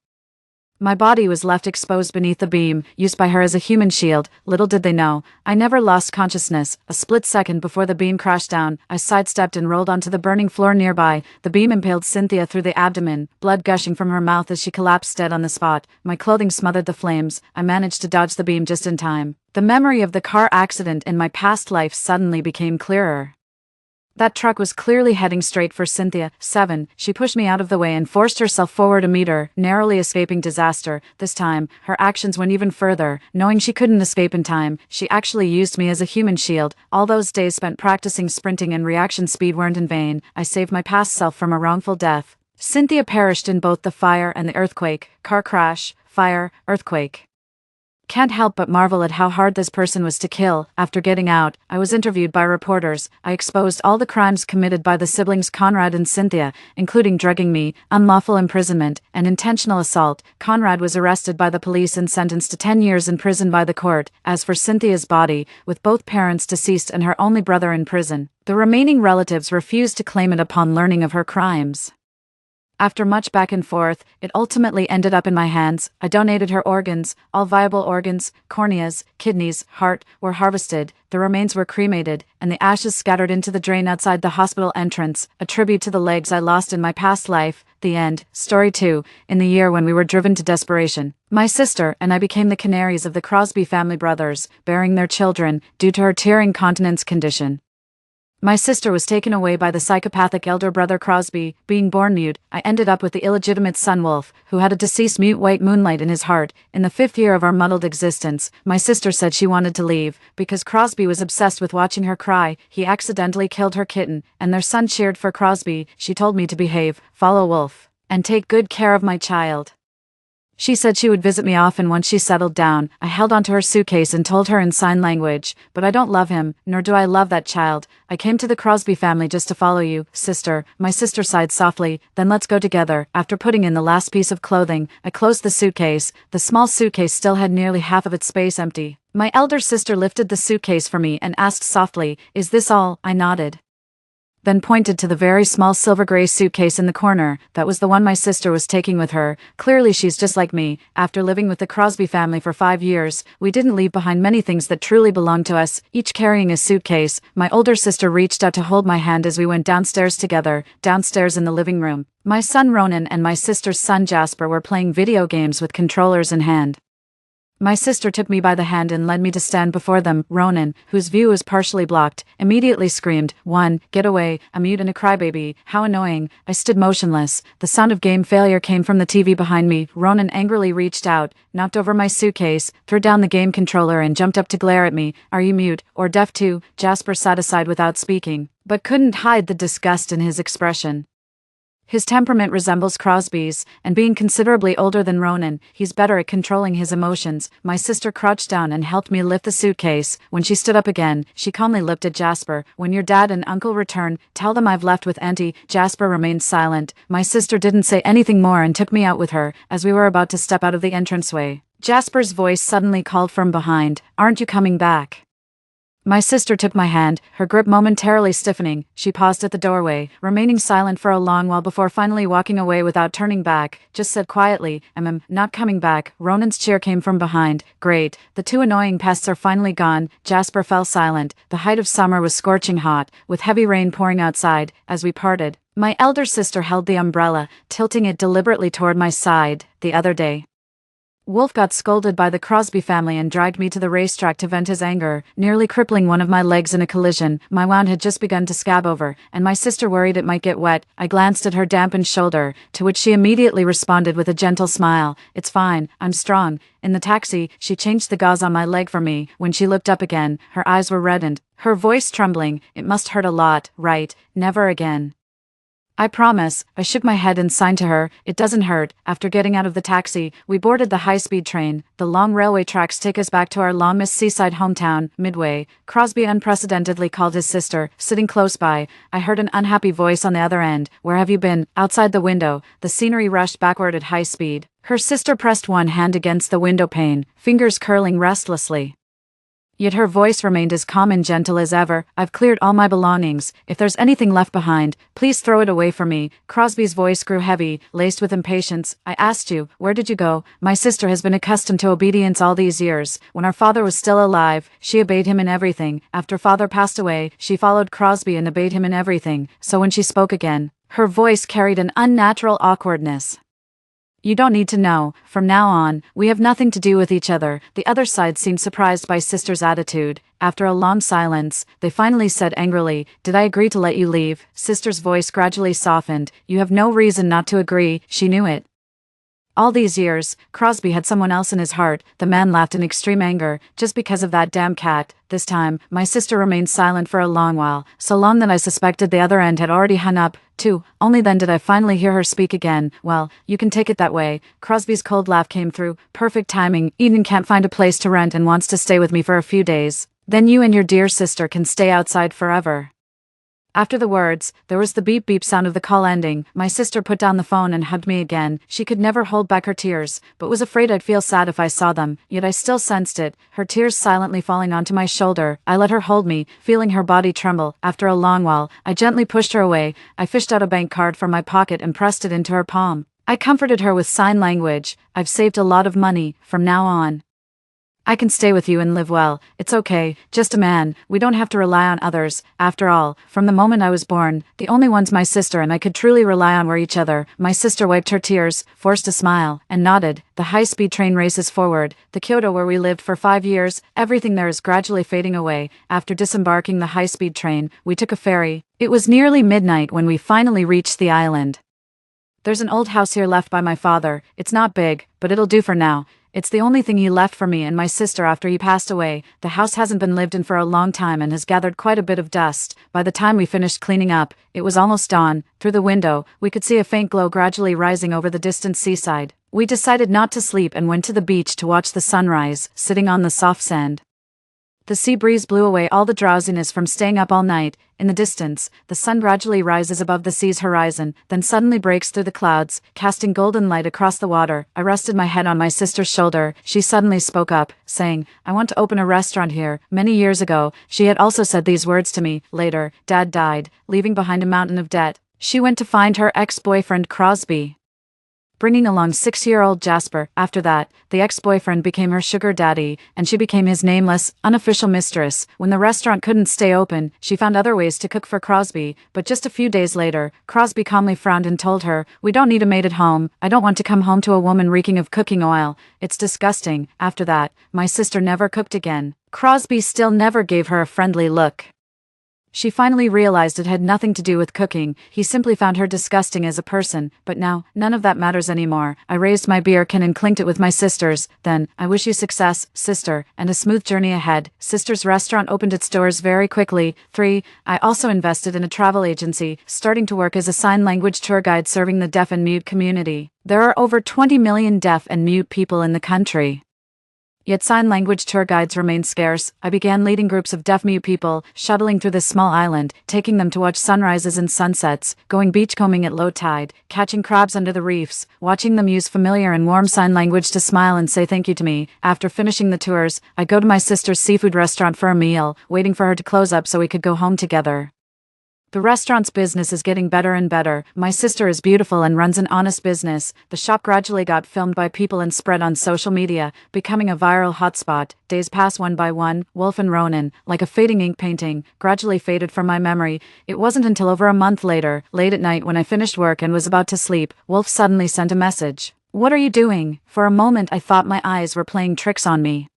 My body was left exposed beneath the beam, used by her as a human shield. Little did they know, I never lost consciousness. A split second before the beam crashed down, I sidestepped and rolled onto the burning floor nearby. The beam impaled Cynthia through the abdomen, blood gushing from her mouth as she collapsed dead on the spot. My clothing smothered the flames. I managed to dodge the beam just in time. The memory of the car accident in my past life suddenly became clearer. That truck was clearly heading straight for Cynthia. 7. She pushed me out of the way and forced herself forward a meter, narrowly escaping disaster. This time, her actions went even further. Knowing she couldn't escape in time, she actually used me as a human shield. All those days spent practicing sprinting and reaction speed weren't in vain. I saved my past self from a wrongful death. Cynthia perished in both the fire and the earthquake. Car crash, fire, earthquake. Can't help but marvel at how hard this person was to kill. After getting out, I was interviewed by reporters. I exposed all the crimes committed by the siblings Conrad and Cynthia, including drugging me, unlawful imprisonment, and intentional assault. Conrad was arrested by the police and sentenced to 10 years in prison by the court. As for Cynthia's body, with both parents deceased and her only brother in prison, the remaining relatives refused to claim it upon learning of her crimes. After much back and forth, it ultimately ended up in my hands. I donated her organs. All viable organs, corneas, kidneys, heart, were harvested. The remains were cremated, and the ashes scattered into the drain outside the hospital entrance, a tribute to the legs I lost in my past life. The end. Story 2. In the year when we were driven to desperation, my sister and I became the canaries of the Crosby family brothers, bearing their children, due to her tearing continence condition. My sister was taken away by the psychopathic elder brother Crosby. Being born mute, I ended up with the illegitimate son Wolf, who had a deceased mute white moonlight in his heart. In the 5th year of our muddled existence, my sister said she wanted to leave, because Crosby was obsessed with watching her cry. He accidentally killed her kitten, and their son cheered for Crosby. She told me to behave, follow Wolf, and take good care of my child. She said she would visit me often once she settled down. I held onto her suitcase and told her in sign language, but I don't love him, nor do I love that child. I came to the Crosby family just to follow you, sister. My sister sighed softly, then let's go together. After putting in the last piece of clothing, I closed the suitcase. The small suitcase still had nearly half of its space empty. My elder sister lifted the suitcase for me and asked softly, "Is this all?" I nodded. then pointed to the very small silver-gray suitcase in the corner. That was the one my sister was taking with her. Clearly she's just like me. After living with the Crosby family for 5 years, we didn't leave behind many things that truly belonged to us, each carrying a suitcase. My older sister reached out to hold my hand as we went downstairs together, downstairs in the living room. My son Ronan and my sister's son Jasper were playing video games with controllers in hand. My sister took me by the hand and led me to stand before them. Ronan, whose view was partially blocked, immediately screamed, "One, get away, I'm mute and a crybaby." How annoying. I stood motionless. The sound of game failure came from the TV behind me. Ronan angrily reached out, knocked over my suitcase, threw down the game controller and jumped up to glare at me. "Are you mute, or deaf too?" Jasper sat aside without speaking, but couldn't hide the disgust in his expression. His temperament resembles Crosby's, and being considerably older than Ronan, he's better at controlling his emotions. My sister crouched down and helped me lift the suitcase. When she stood up again, she calmly looked at Jasper. "When your dad and uncle return, tell them I've left with Auntie." Jasper remained silent. My sister didn't say anything more and took me out with her. As we were about to step out of the entranceway, Jasper's voice suddenly called from behind, "Aren't you coming back?" My sister took my hand, her grip momentarily stiffening. She paused at the doorway, remaining silent for a long while before finally walking away without turning back. Just said quietly, "I'm not coming back." Ronan's cheer came from behind. "Great. The two annoying pests are finally gone." Jasper fell silent. The height of summer was scorching hot, with heavy rain pouring outside. As we parted, my elder sister held the umbrella, tilting it deliberately toward my side. The other day, Wolf got scolded by the Crosby family and dragged me to the racetrack to vent his anger, nearly crippling one of my legs in a collision. My wound had just begun to scab over, and my sister worried it might get wet. I glanced at her dampened shoulder, to which she immediately responded with a gentle smile. "It's fine, I'm strong." In the taxi, she changed the gauze on my leg for me. When she looked up again, her eyes were reddened, her voice trembling. "It must hurt a lot, right? Never again." "I promise." I shook my head and signed to her, "It doesn't hurt." After getting out of the taxi, we boarded the high-speed train. The long railway tracks take us back to our long-missed seaside hometown. Midway, Crosby unprecedentedly called his sister. Sitting close by, I heard an unhappy voice on the other end. "Where have you been?" Outside the window, the scenery rushed backward at high speed. Her sister pressed one hand against the window pane, fingers curling restlessly. Yet her voice remained as calm and gentle as ever. "I've cleared all my belongings. If there's anything left behind, please throw it away for me." Crosby's voice grew heavy, laced with impatience. "I asked you, where did you go?" My sister has been accustomed to obedience all these years. When our father was still alive, she obeyed him in everything. After father passed away, she followed Crosby and obeyed him in everything. So when she spoke again, her voice carried an unnatural awkwardness. "You don't need to know. From now on, we have nothing to do with each other." The other side seemed surprised by sister's attitude. After a long silence, they finally said angrily, "Did I agree to let you leave?" Sister's voice gradually softened. "You have no reason not to agree." She knew it. All these years, Crosby had someone else in his heart. The man laughed in extreme anger. "Just because of that damn cat." This time, my sister remained silent for a long while, so long that I suspected the other end had already hung up, too. Only then did I finally hear her speak again. "Well, you can take it that way." Crosby's cold laugh came through. "Perfect timing. Eden can't find a place to rent and wants to stay with me for a few days. Then you and your dear sister can stay outside forever." After the words, there was the beep-beep sound of the call ending. My sister put down the phone and hugged me again. She could never hold back her tears, but was afraid I'd feel sad if I saw them. Yet I still sensed it, her tears silently falling onto my shoulder. I let her hold me, feeling her body tremble. After a long while, I gently pushed her away. I fished out a bank card from my pocket and pressed it into her palm. I comforted her with sign language. "I've saved a lot of money. From now on, I can stay with you and live well. It's okay, just a man. We don't have to rely on others. After all, from the moment I was born, the only ones my sister and I could truly rely on were each other." My sister wiped her tears, forced a smile, and nodded. The high-speed train races forward. The Kyoto where we lived for 5 years, everything there is gradually fading away. After disembarking the high-speed train, we took a ferry. It was nearly midnight when we finally reached the island. "There's an old house here left by my father. It's not big, but it'll do for now. It's the only thing he left for me and my sister after he passed away. The house hasn't been lived in for a long time and has gathered quite a bit of dust. By the time we finished cleaning up, it was almost dawn. Through the window, we could see a faint glow gradually rising over the distant seaside. We decided not to sleep and went to the beach to watch the sunrise, sitting on the soft sand. The sea breeze blew away all the drowsiness from staying up all night. In the distance, the sun gradually rises above the sea's horizon, then suddenly breaks through the clouds, casting golden light across the water. I rested my head on my sister's shoulder. She suddenly spoke up, saying, "I want to open a restaurant here." Many years ago, she had also said these words to me. Later, Dad died, leaving behind a mountain of debt. She went to find her ex-boyfriend Crosby, bringing along 6-year-old Jasper. After that, the ex-boyfriend became her sugar daddy, and she became his nameless, unofficial mistress. When the restaurant couldn't stay open, she found other ways to cook for Crosby, but just a few days later, Crosby calmly frowned and told her, "We don't need a maid at home. I don't want to come home to a woman reeking of cooking oil. It's disgusting." After that, my sister never cooked again. Crosby still never gave her a friendly look. She finally realized it had nothing to do with cooking. He simply found her disgusting as a person. But now, none of that matters anymore. I raised my beer can and clinked it with my sisters. Then, "I wish you success, sister, and a smooth journey ahead." Sister's restaurant opened its doors very quickly. 3. I also invested in a travel agency, starting to work as a sign language tour guide serving the deaf and mute community. There are over 20 million deaf and mute people in the country. Yet sign language tour guides remain scarce. I began leading groups of deaf-mute people, shuttling through this small island, taking them to watch sunrises and sunsets, going beachcombing at low tide, catching crabs under the reefs, watching them use familiar and warm sign language to smile and say thank you to me. After finishing the tours, I'd go to my sister's seafood restaurant for a meal, waiting for her to close up so we could go home together. The restaurant's business is getting better and better. My sister is beautiful and runs an honest business. The shop gradually got filmed by people and spread on social media, becoming a viral hotspot. Days passed one by one. Wolf and Ronan, like a fading ink painting, gradually faded from my memory. It wasn't until over a month later, late at night when I finished work and was about to sleep, Wolf suddenly sent a message. "What are you doing?" For a moment I thought my eyes were playing tricks on me.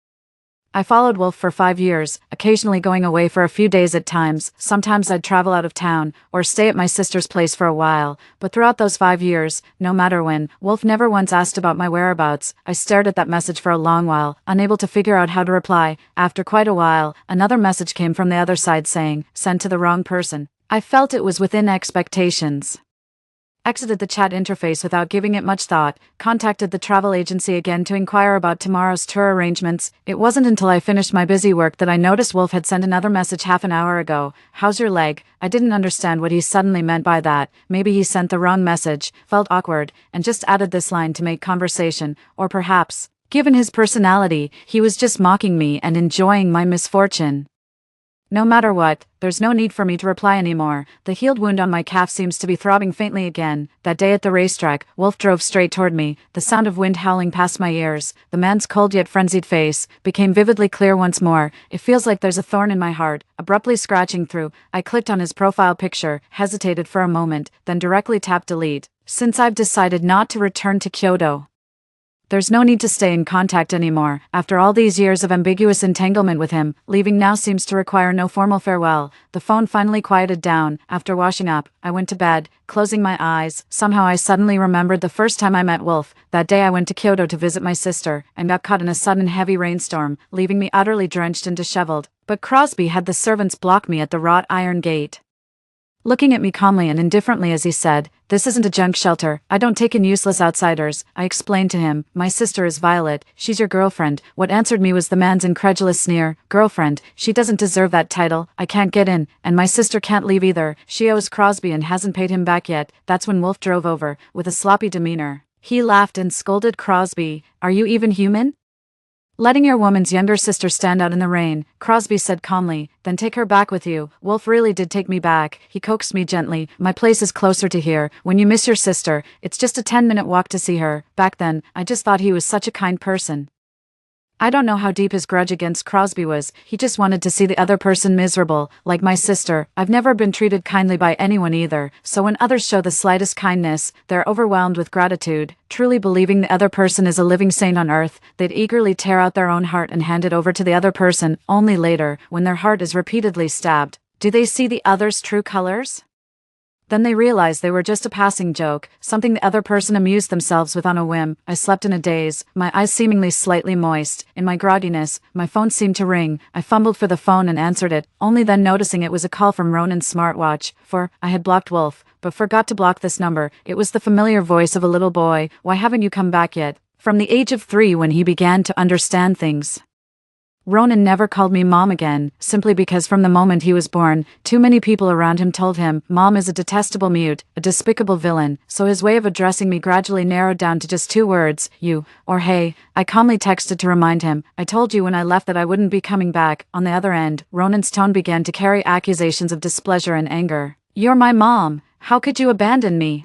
I followed Wolf for 5 years, occasionally going away for a few days at times. Sometimes I'd travel out of town, or stay at my sister's place for a while. But throughout those 5 years, no matter when, Wolf never once asked about my whereabouts. I stared at that message for a long while, unable to figure out how to reply. After quite a while, another message came from the other side saying, "Sent to the wrong person." I felt it was within expectations. Exited the chat interface without giving it much thought, contacted the travel agency again to inquire about tomorrow's tour arrangements. It wasn't until I finished my busy work that I noticed Wolf had sent another message half an hour ago. "How's your leg?" I didn't understand what he suddenly meant by that. Maybe he sent the wrong message, felt awkward, and just added this line to make conversation. Or perhaps, given his personality, he was just mocking me and enjoying my misfortune. No matter what, there's no need for me to reply anymore. The healed wound on my calf seems to be throbbing faintly again. That day at the racetrack, Wolf drove straight toward me, the sound of wind howling past my ears. The man's cold yet frenzied face became vividly clear once more. It feels like there's a thorn in my heart, abruptly scratching through. I clicked on his profile picture, hesitated for a moment, then directly tapped delete. Since I've decided not to return to Kyoto, there's no need to stay in contact anymore. After all these years of ambiguous entanglement with him, leaving now seems to require no formal farewell. The phone finally quieted down. After washing up, I went to bed, closing my eyes. Somehow I suddenly remembered the first time I met Wolf. That day I went to Kyoto to visit my sister, and got caught in a sudden heavy rainstorm, leaving me utterly drenched and disheveled. But Crosby had the servants block me at the wrought iron gate, looking at me calmly and indifferently as he said, "This isn't a junk shelter. I don't take in useless outsiders." I explained to him, "My sister is Violet. She's your girlfriend." What answered me was the man's incredulous sneer. "Girlfriend? She doesn't deserve that title. I can't get in, and my sister can't leave either. She owes Crosby and hasn't paid him back yet." That's when Wolf drove over, with a sloppy demeanor. He laughed and scolded Crosby. "Are you even human? Letting your woman's younger sister stand out in the rain," Crosby said calmly, "then take her back with you." Wolf really did take me back. He coaxed me gently. "My place is closer to here. When you miss your sister, it's just a 10-minute walk to see her." Back then, I just thought he was such a kind person. I don't know how deep his grudge against Crosby was. He just wanted to see the other person miserable. Like my sister, I've never been treated kindly by anyone either, so when others show the slightest kindness, they're overwhelmed with gratitude. Truly believing the other person is a living saint on earth, they'd eagerly tear out their own heart and hand it over to the other person. Only later, when their heart is repeatedly stabbed, do they see the other's true colors? Then they realized they were just a passing joke, something the other person amused themselves with on a whim. I slept in a daze, my eyes seemingly slightly moist. In my grogginess, my phone seemed to ring. I fumbled for the phone and answered it, only then noticing it was a call from Ronan's smartwatch. For I had blocked Wolf, but forgot to block this number. It was the familiar voice of a little boy. "Why haven't you come back yet?" From the age of 3, when he began to understand things. Ronan never called me Mom again, simply because from the moment he was born, too many people around him told him, Mom is a detestable mute, a despicable villain, so his way of addressing me gradually narrowed down to just 2 words, you, or hey. I calmly texted to remind him, I told you when I left that I wouldn't be coming back. On the other end, Ronan's tone began to carry accusations of displeasure and anger. You're my mom. How could you abandon me?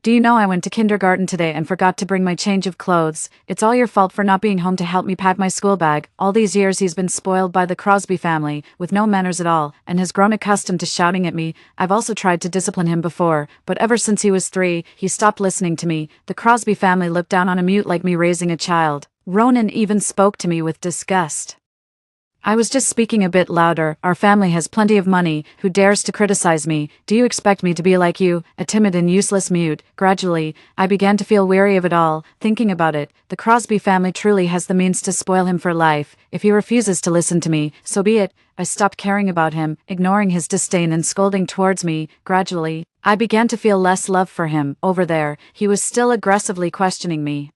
Do you know I went to kindergarten today and forgot to bring my change of clothes? It's all your fault for not being home to help me pack my school bag. All these years he's been spoiled by the Crosby family, with no manners at all, and has grown accustomed to shouting at me. I've also tried to discipline him before, but ever since he was 3, he stopped listening to me. The Crosby family looked down on a mute like me raising a child. Ronan even spoke to me with disgust. I was just speaking a bit louder. Our family has plenty of money. Who dares to criticize me? Do you expect me to be like you, a timid and useless mute? Gradually, I began to feel weary of it all. Thinking about it, the Crosby family truly has the means to spoil him for life. If he refuses to listen to me, so be it. I stopped caring about him, ignoring his disdain and scolding towards me. Gradually, I began to feel less love for him. Over there, he was still aggressively questioning me.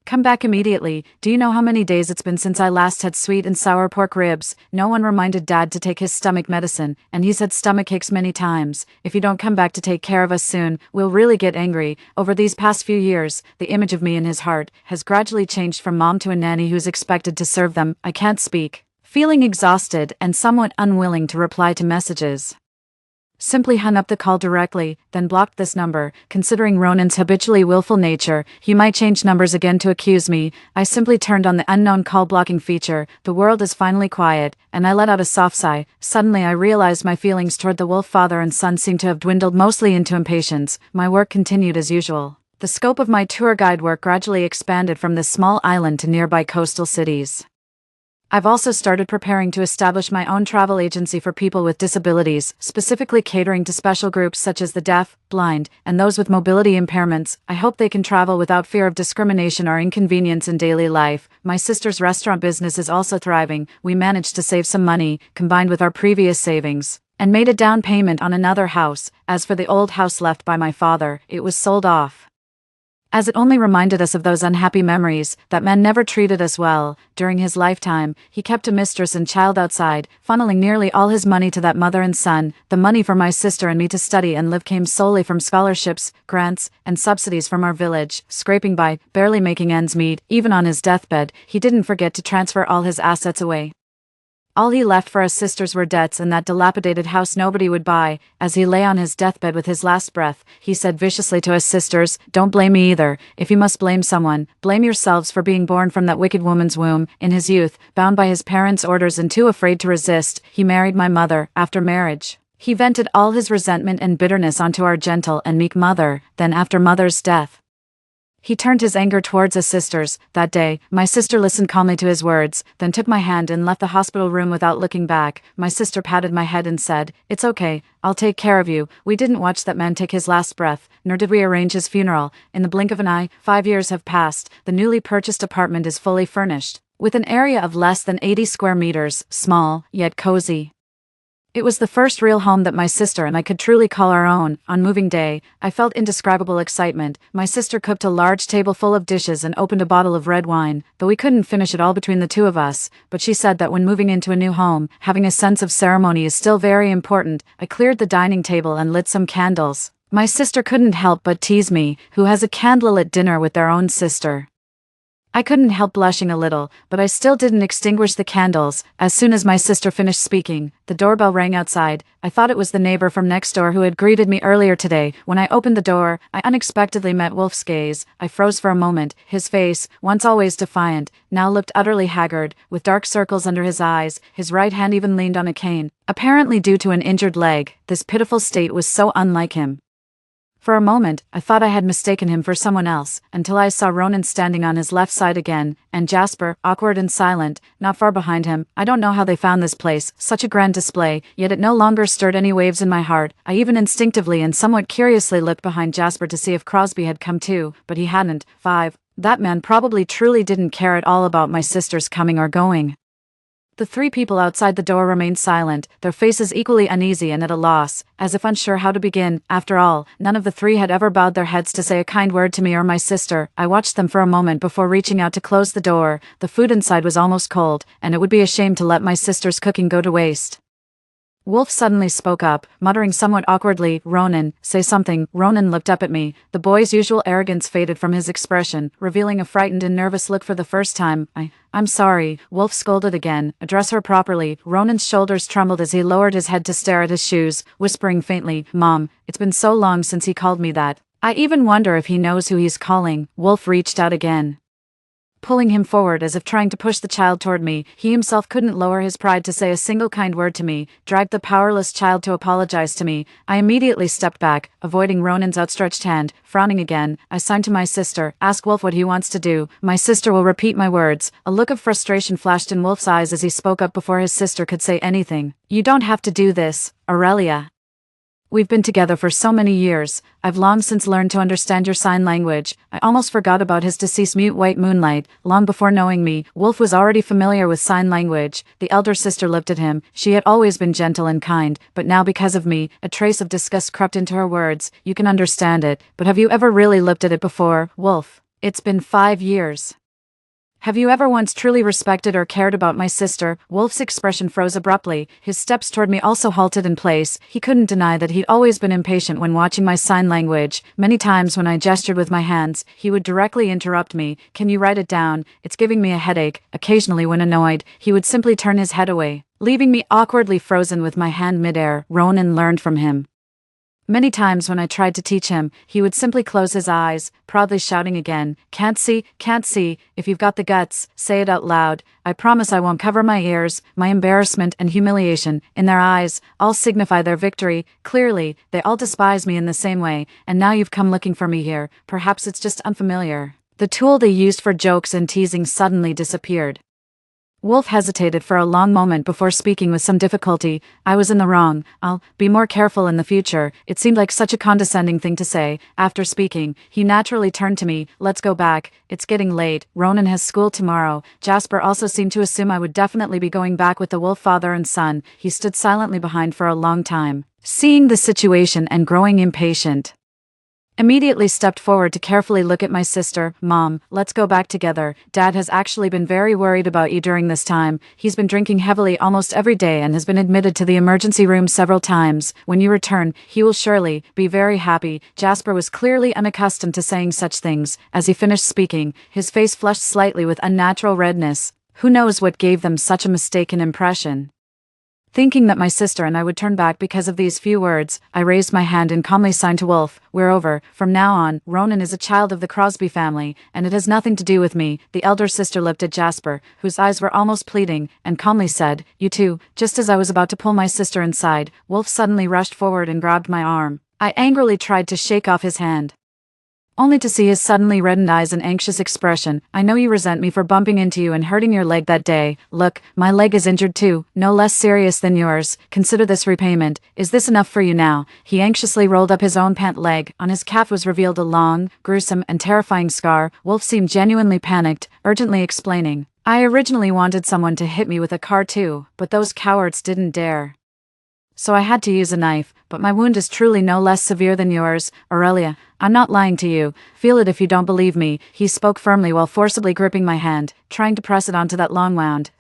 Come back immediately. Do you know how many days it's been since I last had sweet and sour pork ribs? No one reminded Dad to take his stomach medicine, and he's had stomach aches many times. If you don't come back to take care of us soon, we'll really get angry. Over these past few years, the image of me in his heart has gradually changed from mom to a nanny who's expected to serve them. I can't speak. Feeling exhausted and somewhat unwilling to reply to messages, simply hung up the call directly, then blocked this number. Considering Ronan's habitually willful nature, he might change numbers again to accuse me. I simply turned on the unknown call blocking feature. The world is finally quiet, and I let out a soft sigh. Suddenly I realized my feelings toward the wolf father and son seemed to have dwindled mostly into impatience. My work continued as usual. The scope of my tour guide work gradually expanded from this small island to nearby coastal cities. I've also started preparing to establish my own travel agency for people with disabilities, specifically catering to special groups such as the deaf, blind, and those with mobility impairments. I hope they can travel without fear of discrimination or inconvenience in daily life. My sister's restaurant business is also thriving. We managed to save some money, combined with our previous savings, and made a down payment on another house. As for the old house left by my father, it was sold off, as it only reminded us of those unhappy memories. That man never treated us well. During his lifetime, he kept a mistress and child outside, funneling nearly all his money to that mother and son. The money for my sister and me to study and live came solely from scholarships, grants, and subsidies from our village, scraping by, barely making ends meet. Even on his deathbed, he didn't forget to transfer all his assets away. All he left for us sisters were debts and that dilapidated house nobody would buy. As he lay on his deathbed with his last breath, he said viciously to us sisters, "Don't blame me either. If you must blame someone, blame yourselves for being born from that wicked woman's womb." In his youth, bound by his parents' orders and too afraid to resist, he married my mother. After marriage, he vented all his resentment and bitterness onto our gentle and meek mother. Then after mother's death, he turned his anger towards us sisters. That day, my sister listened calmly to his words, then took my hand and left the hospital room without looking back. My sister patted my head and said, "It's okay, I'll take care of you." We didn't watch that man take his last breath, nor did we arrange his funeral. In the blink of an eye, 5 years have passed. The newly purchased apartment is fully furnished, with an area of less than 80 square meters, small, yet cozy. It was the first real home that my sister and I could truly call our own. On moving day, I felt indescribable excitement. My sister cooked a large table full of dishes and opened a bottle of red wine, though we couldn't finish it all between the two of us. But she said that when moving into a new home, having a sense of ceremony is still very important. I cleared the dining table and lit some candles. My sister couldn't help but tease me, who has a candlelit dinner with their own sister. I couldn't help blushing a little, but I still didn't extinguish the candles. As soon as my sister finished speaking, the doorbell rang outside. I thought it was the neighbor from next door who had greeted me earlier today. When I opened the door, I unexpectedly met Wolf's gaze. I froze for a moment. His face, once always defiant, now looked utterly haggard, with dark circles under his eyes. His right hand even leaned on a cane, apparently due to an injured leg. This pitiful state was so unlike him. For a moment, I thought I had mistaken him for someone else, until I saw Ronan standing on his left side again, and Jasper, awkward and silent, not far behind him. I don't know how they found this place, such a grand display, yet it no longer stirred any waves in my heart. I even instinctively and somewhat curiously looked behind Jasper to see if Crosby had come too, but he hadn't. 5. That man probably truly didn't care at all about my sister's coming or going. The three people outside the door remained silent, their faces equally uneasy and at a loss, as if unsure how to begin. After all, none of the three had ever bowed their heads to say a kind word to me or my sister. I watched them for a moment before reaching out to close the door. The food inside was almost cold, and it would be a shame to let my sister's cooking go to waste. Wolf suddenly spoke up, muttering somewhat awkwardly, "Ronan, say something." Ronan looked up at me. The boy's usual arrogance faded from his expression, revealing a frightened and nervous look for the first time. I'm sorry," Wolf scolded again. "Address her properly." Ronan's shoulders trembled as he lowered his head to stare at his shoes, whispering faintly, "Mom, it's been so long since he called me that. I even wonder if he knows who he's calling." Wolf reached out again, pulling him forward as if trying to push the child toward me. He himself couldn't lower his pride to say a single kind word to me, dragged the powerless child to apologize to me. I immediately stepped back, avoiding Ronan's outstretched hand. Frowning again, I signed to my sister, "Ask Wolf what he wants to do. My sister will repeat my words." A look of frustration flashed in Wolf's eyes as he spoke up before his sister could say anything. "You don't have to do this, Aurelia. We've been together for so many years. I've long since learned to understand your sign language." I almost forgot about his deceased mute white moonlight. Long before knowing me, Wolf was already familiar with sign language. The elder sister looked at him. She had always been gentle and kind, but now because of me, a trace of disgust crept into her words. "You can understand it, but have you ever really looked at it before, Wolf? It's been 5 years. Have you ever once truly respected or cared about my sister?" Wolf's expression froze abruptly. His steps toward me also halted in place. He couldn't deny that he'd always been impatient when watching my sign language. Many times when I gestured with my hands, he would directly interrupt me. "Can you write it down? It's giving me a headache." Occasionally, when annoyed, he would simply turn his head away, leaving me awkwardly frozen with my hand midair. Ronan learned from him. Many times when I tried to teach him, he would simply close his eyes, proudly shouting again, Can't see, can't see. If you've got the guts, say it out loud. I promise I won't cover my ears." My embarrassment and humiliation, in their eyes, all signify their victory. Clearly, they all despise me in the same way, and now you've come looking for me here. Perhaps it's just unfamiliar. The tool they used for jokes and teasing suddenly disappeared. Wolf hesitated for a long moment before speaking with some difficulty. "I was in the wrong. I'll be more careful in the future." It seemed like such a condescending thing to say. After speaking, he naturally turned to me. "Let's go back. It's getting late. Ronan has school tomorrow." Jasper also seemed to assume I would definitely be going back with the Wolf father and son. He stood silently behind for a long time, seeing the situation and growing impatient. Immediately stepped forward to carefully look at my sister. "Mom, let's go back together. Dad has actually been very worried about you during this time. He's been drinking heavily almost every day and has been admitted to the emergency room several times. When you return, he will surely be very happy." Jasper was clearly unaccustomed to saying such things. As he finished speaking, his face flushed slightly with unnatural redness. Who knows what gave them such a mistaken impression? Thinking that my sister and I would turn back because of these few words, I raised my hand and calmly signed to Wolf, "We're over. From now on, Ronan is a child of the Crosby family, and it has nothing to do with me." The elder sister looked at Jasper, whose eyes were almost pleading, and calmly said, "You too." Just as I was about to pull my sister inside, Wolf suddenly rushed forward and grabbed my arm. I angrily tried to shake off his hand, only to see his suddenly reddened eyes and anxious expression. "I know you resent me for bumping into you and hurting your leg that day. Look, my leg is injured too, no less serious than yours. Consider this repayment. Is this enough for you now?" He anxiously rolled up his own pant leg. On his calf was revealed a long, gruesome, and terrifying scar. Wolf seemed genuinely panicked, urgently explaining, "I originally wanted someone to hit me with a car too, but those cowards didn't dare. So I had to use a knife, but my wound is truly no less severe than yours, Aurelia. I'm not lying to you. Feel it if you don't believe me." He spoke firmly while forcibly gripping my hand, trying to press it onto that long wound.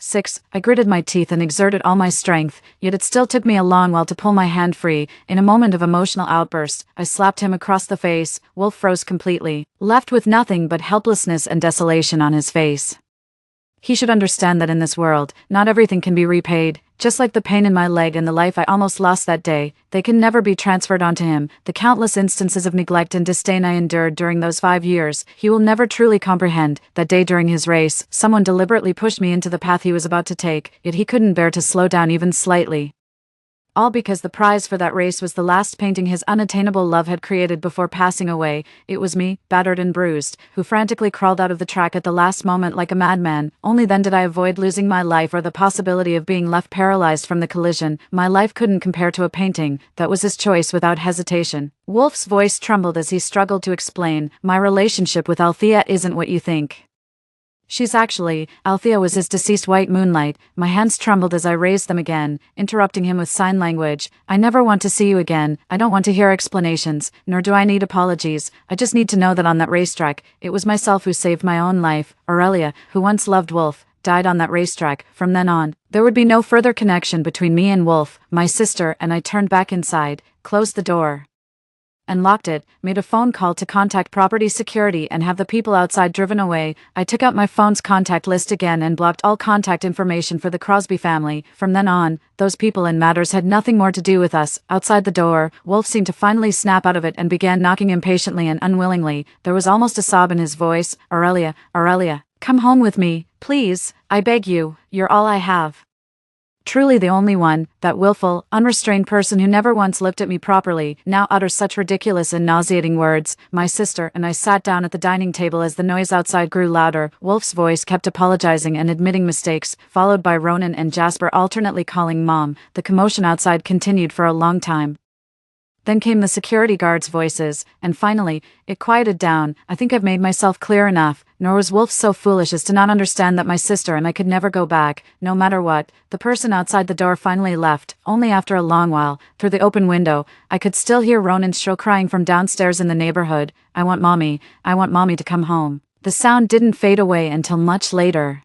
I gritted my teeth and exerted all my strength, yet it still took me a long while to pull my hand free. In a moment of emotional outburst, I slapped him across the face. Wolf froze completely, left with nothing but helplessness and desolation on his face. He should understand that in this world, not everything can be repaid. Just like the pain in my leg and the life I almost lost that day, they can never be transferred onto him. The countless instances of neglect and disdain I endured during those 5 years, he will never truly comprehend. That day during his race, someone deliberately pushed me into the path he was about to take, yet he couldn't bear to slow down even slightly. All because the prize for that race was the last painting his unattainable love had created before passing away. It was me, battered and bruised, who frantically crawled out of the track at the last moment like a madman. Only then did I avoid losing my life or the possibility of being left paralyzed from the collision. My life couldn't compare to a painting. That was his choice without hesitation. Wolf's voice trembled as he struggled to explain, "My relationship with Althea isn't what you think. Althea was his deceased white moonlight. My hands trembled as I raised them again, interrupting him with sign language. I never want to see you again. I don't want to hear explanations, nor do I need apologies. I just need to know that on that racetrack, it was myself who saved my own life. Aurelia, who once loved Wolf, died on that racetrack. From then on, there would be no further connection between me and Wolf, my sister, and I turned back inside, closed the door, and locked it, made a phone call to contact property security and have the people outside driven away. I took out my phone's contact list again and blocked all contact information for the Crosby family. From then on, those people and matters had nothing more to do with us. Outside the door, Wolf seemed to finally snap out of it and began knocking impatiently and unwillingly. There was almost a sob in his voice. Aurelia, come home with me, please. I beg you, you're all I have. Truly the only one. That willful, unrestrained person who never once looked at me properly now utters such ridiculous and nauseating words. My sister and I sat down at the dining table as the noise outside grew louder. Wolf's voice kept apologizing and admitting mistakes, followed by Ronan and Jasper alternately calling Mom. The commotion outside continued for a long time. Then came the security guards' voices, and finally, it quieted down. I think I've made myself clear enough, nor was Wolf so foolish as to not understand that my sister and I could never go back, no matter what. The person outside the door finally left, only after a long while. Through the open window, I could still hear Ronan's shrill crying from downstairs in the neighborhood. I want mommy to come home. The sound didn't fade away until much later.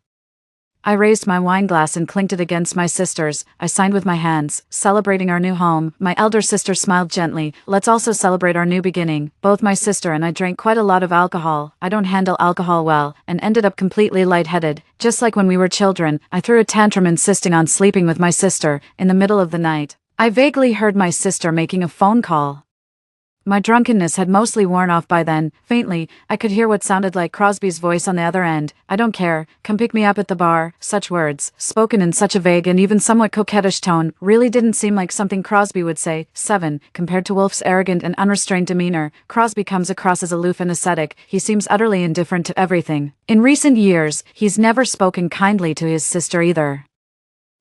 I raised my wine glass and clinked it against my sister's. I signed with my hands, celebrating our new home. My elder sister smiled gently. Let's also celebrate our new beginning. Both my sister and I drank quite a lot of alcohol. I don't handle alcohol well, and ended up completely lightheaded. Just like when we were children, I threw a tantrum insisting on sleeping with my sister. In the middle of the night, I vaguely heard my sister making a phone call. My drunkenness had mostly worn off by then. Faintly, I could hear what sounded like Crosby's voice on the other end. I don't care. Come pick me up at the bar. Such words, spoken in such a vague and even somewhat coquettish tone, really didn't seem like something Crosby would say. 7. Compared to Wolf's arrogant and unrestrained demeanor, Crosby comes across as aloof and ascetic. He seems utterly indifferent to everything. In recent years, he's never spoken kindly to his sister either.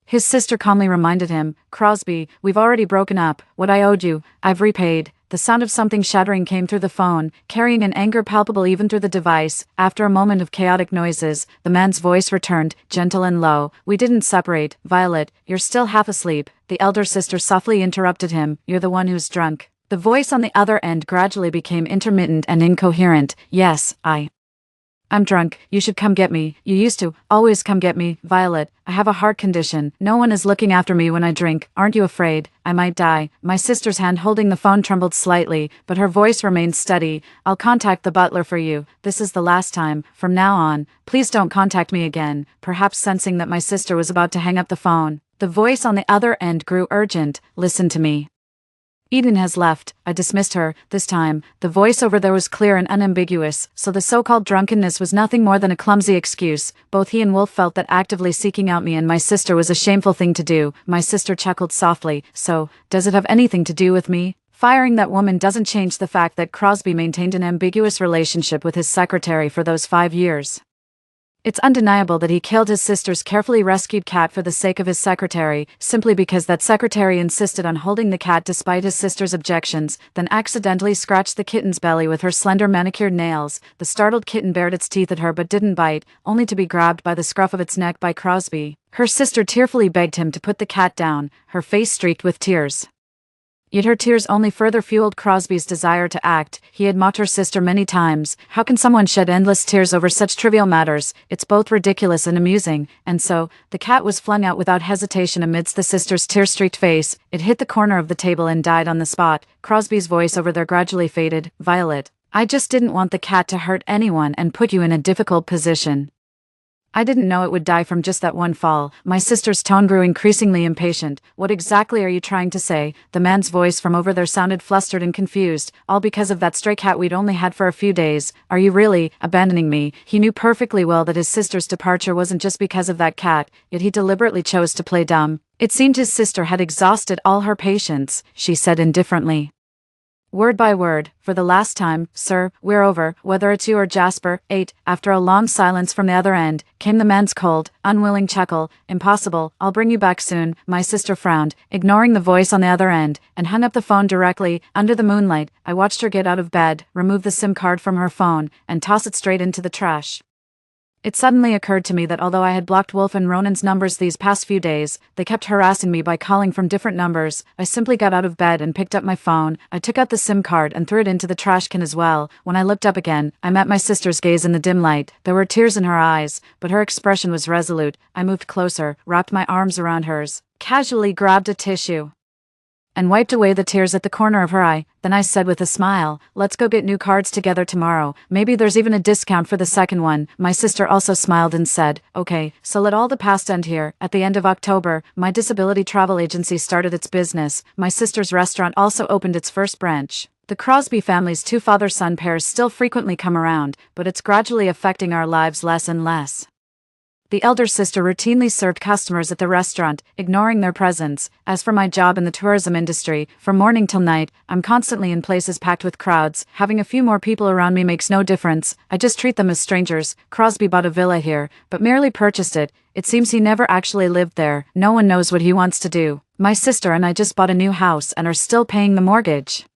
His sister calmly reminded him, Crosby, we've already broken up. What I owed you, I've repaid. The sound of something shattering came through the phone, carrying an anger palpable even through the device. After a moment of chaotic noises, the man's voice returned, gentle and low. We didn't separate. Violet, you're still half asleep. The elder sister softly interrupted him. You're the one who's drunk. The voice on the other end gradually became intermittent and incoherent. Yes, I'm drunk. You should come get me. You used to always come get me. Violet, I have a heart condition. No one is looking after me when I drink. Aren't you afraid? I might die. My sister's hand holding the phone trembled slightly, but her voice remained steady. I'll contact the butler for you. This is the last time. From now on, please don't contact me again. Perhaps sensing that my sister was about to hang up the phone, the voice on the other end grew urgent. Listen to me. Eden has left. I dismissed her. This time, the voice over there was clear and unambiguous, so the so-called drunkenness was nothing more than a clumsy excuse. Both he and Wolf felt that actively seeking out me and my sister was a shameful thing to do. My sister chuckled softly. So, does it have anything to do with me? Firing that woman doesn't change the fact that Crosby maintained an ambiguous relationship with his secretary for those 5 years. It's undeniable that he killed his sister's carefully rescued cat for the sake of his secretary, simply because that secretary insisted on holding the cat despite his sister's objections, then accidentally scratched the kitten's belly with her slender manicured nails. The startled kitten bared its teeth at her but didn't bite, only to be grabbed by the scruff of its neck by Crosby. Her sister tearfully begged him to put the cat down, her face streaked with tears. Yet her tears only further fueled Crosby's desire to act. He had mocked her sister many times. How can someone shed endless tears over such trivial matters? It's both ridiculous and amusing. And so, the cat was flung out without hesitation amidst the sister's tear-streaked face. It hit the corner of the table and died on the spot. Crosby's voice over there gradually faded. Violet, I just didn't want the cat to hurt anyone and put you in a difficult position. I didn't know it would die from just that one fall. My sister's tone grew increasingly impatient. What exactly are you trying to say? The man's voice from over there sounded flustered and confused. All because of that stray cat we'd only had for a few days. Are you really abandoning me? He knew perfectly well that his sister's departure wasn't just because of that cat, yet he deliberately chose to play dumb. It seemed his sister had exhausted all her patience, she said indifferently. Word by word, for the last time, sir, we're over, whether it's you or Jasper. 8. After a long silence from the other end, came the man's cold, unwilling chuckle. Impossible, I'll bring you back soon. My sister frowned, ignoring the voice on the other end, and hung up the phone directly. Under the moonlight, I watched her get out of bed, remove the SIM card from her phone, and toss it straight into the trash. It suddenly occurred to me that although I had blocked Wolf and Ronan's numbers these past few days, they kept harassing me by calling from different numbers. I simply got out of bed and picked up my phone. I took out the SIM card and threw it into the trash can as well. When I looked up again, I met my sister's gaze in the dim light. There were tears in her eyes, but her expression was resolute. I moved closer, wrapped my arms around hers, casually grabbed a tissue, and wiped away the tears at the corner of her eye. Then I said with a smile, "Let's go get new cards together tomorrow. Maybe there's even a discount for the second one." My sister also smiled and said, "Okay, so let all the past end here." At the end of October, my disability travel agency started its business. My sister's restaurant also opened its first branch. The Crosby family's two father-son pairs still frequently come around, but it's gradually affecting our lives less and less. The elder sister routinely served customers at the restaurant, ignoring their presence. As for my job in the tourism industry, from morning till night, I'm constantly in places packed with crowds. Having a few more people around me makes no difference. I just treat them as strangers. Crosby bought a villa here, but merely purchased it. It seems he never actually lived there. No one knows what he wants to do. My sister and I just bought a new house and are still paying the mortgage,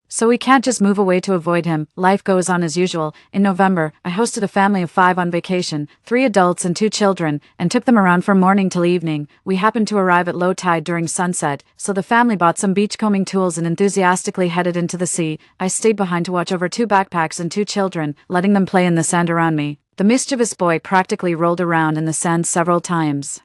so we can't just move away to avoid him. Life goes on as usual. In November, I hosted a family of 5 on vacation, 3 adults and 2 children, and took them around from morning till evening. We happened to arrive at low tide during sunset, so the family bought some beachcombing tools and enthusiastically headed into the sea. I stayed behind to watch over 2 backpacks and 2 children, letting them play in the sand around me. The mischievous boy practically rolled around in the sand several times.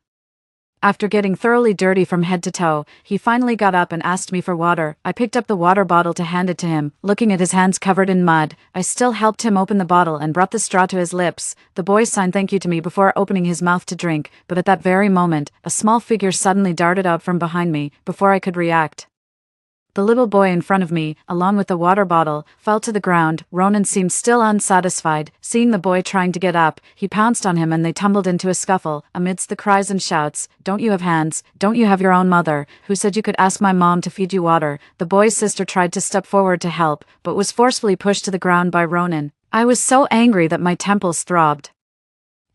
After getting thoroughly dirty from head to toe, he finally got up and asked me for water. I picked up the water bottle to hand it to him. Looking at his hands covered in mud, I still helped him open the bottle and brought the straw to his lips. The boy signed thank you to me before opening his mouth to drink, but at that very moment, a small figure suddenly darted out from behind me. Before I could react, the little boy in front of me, along with the water bottle, fell to the ground. Ronan seemed still unsatisfied. Seeing the boy trying to get up, he pounced on him and they tumbled into a scuffle. Amidst the cries and shouts, "Don't you have hands? Don't you have your own mother? Who said you could ask my mom to feed you water?" The boy's sister tried to step forward to help, but was forcefully pushed to the ground by Ronan. I was so angry that my temples throbbed.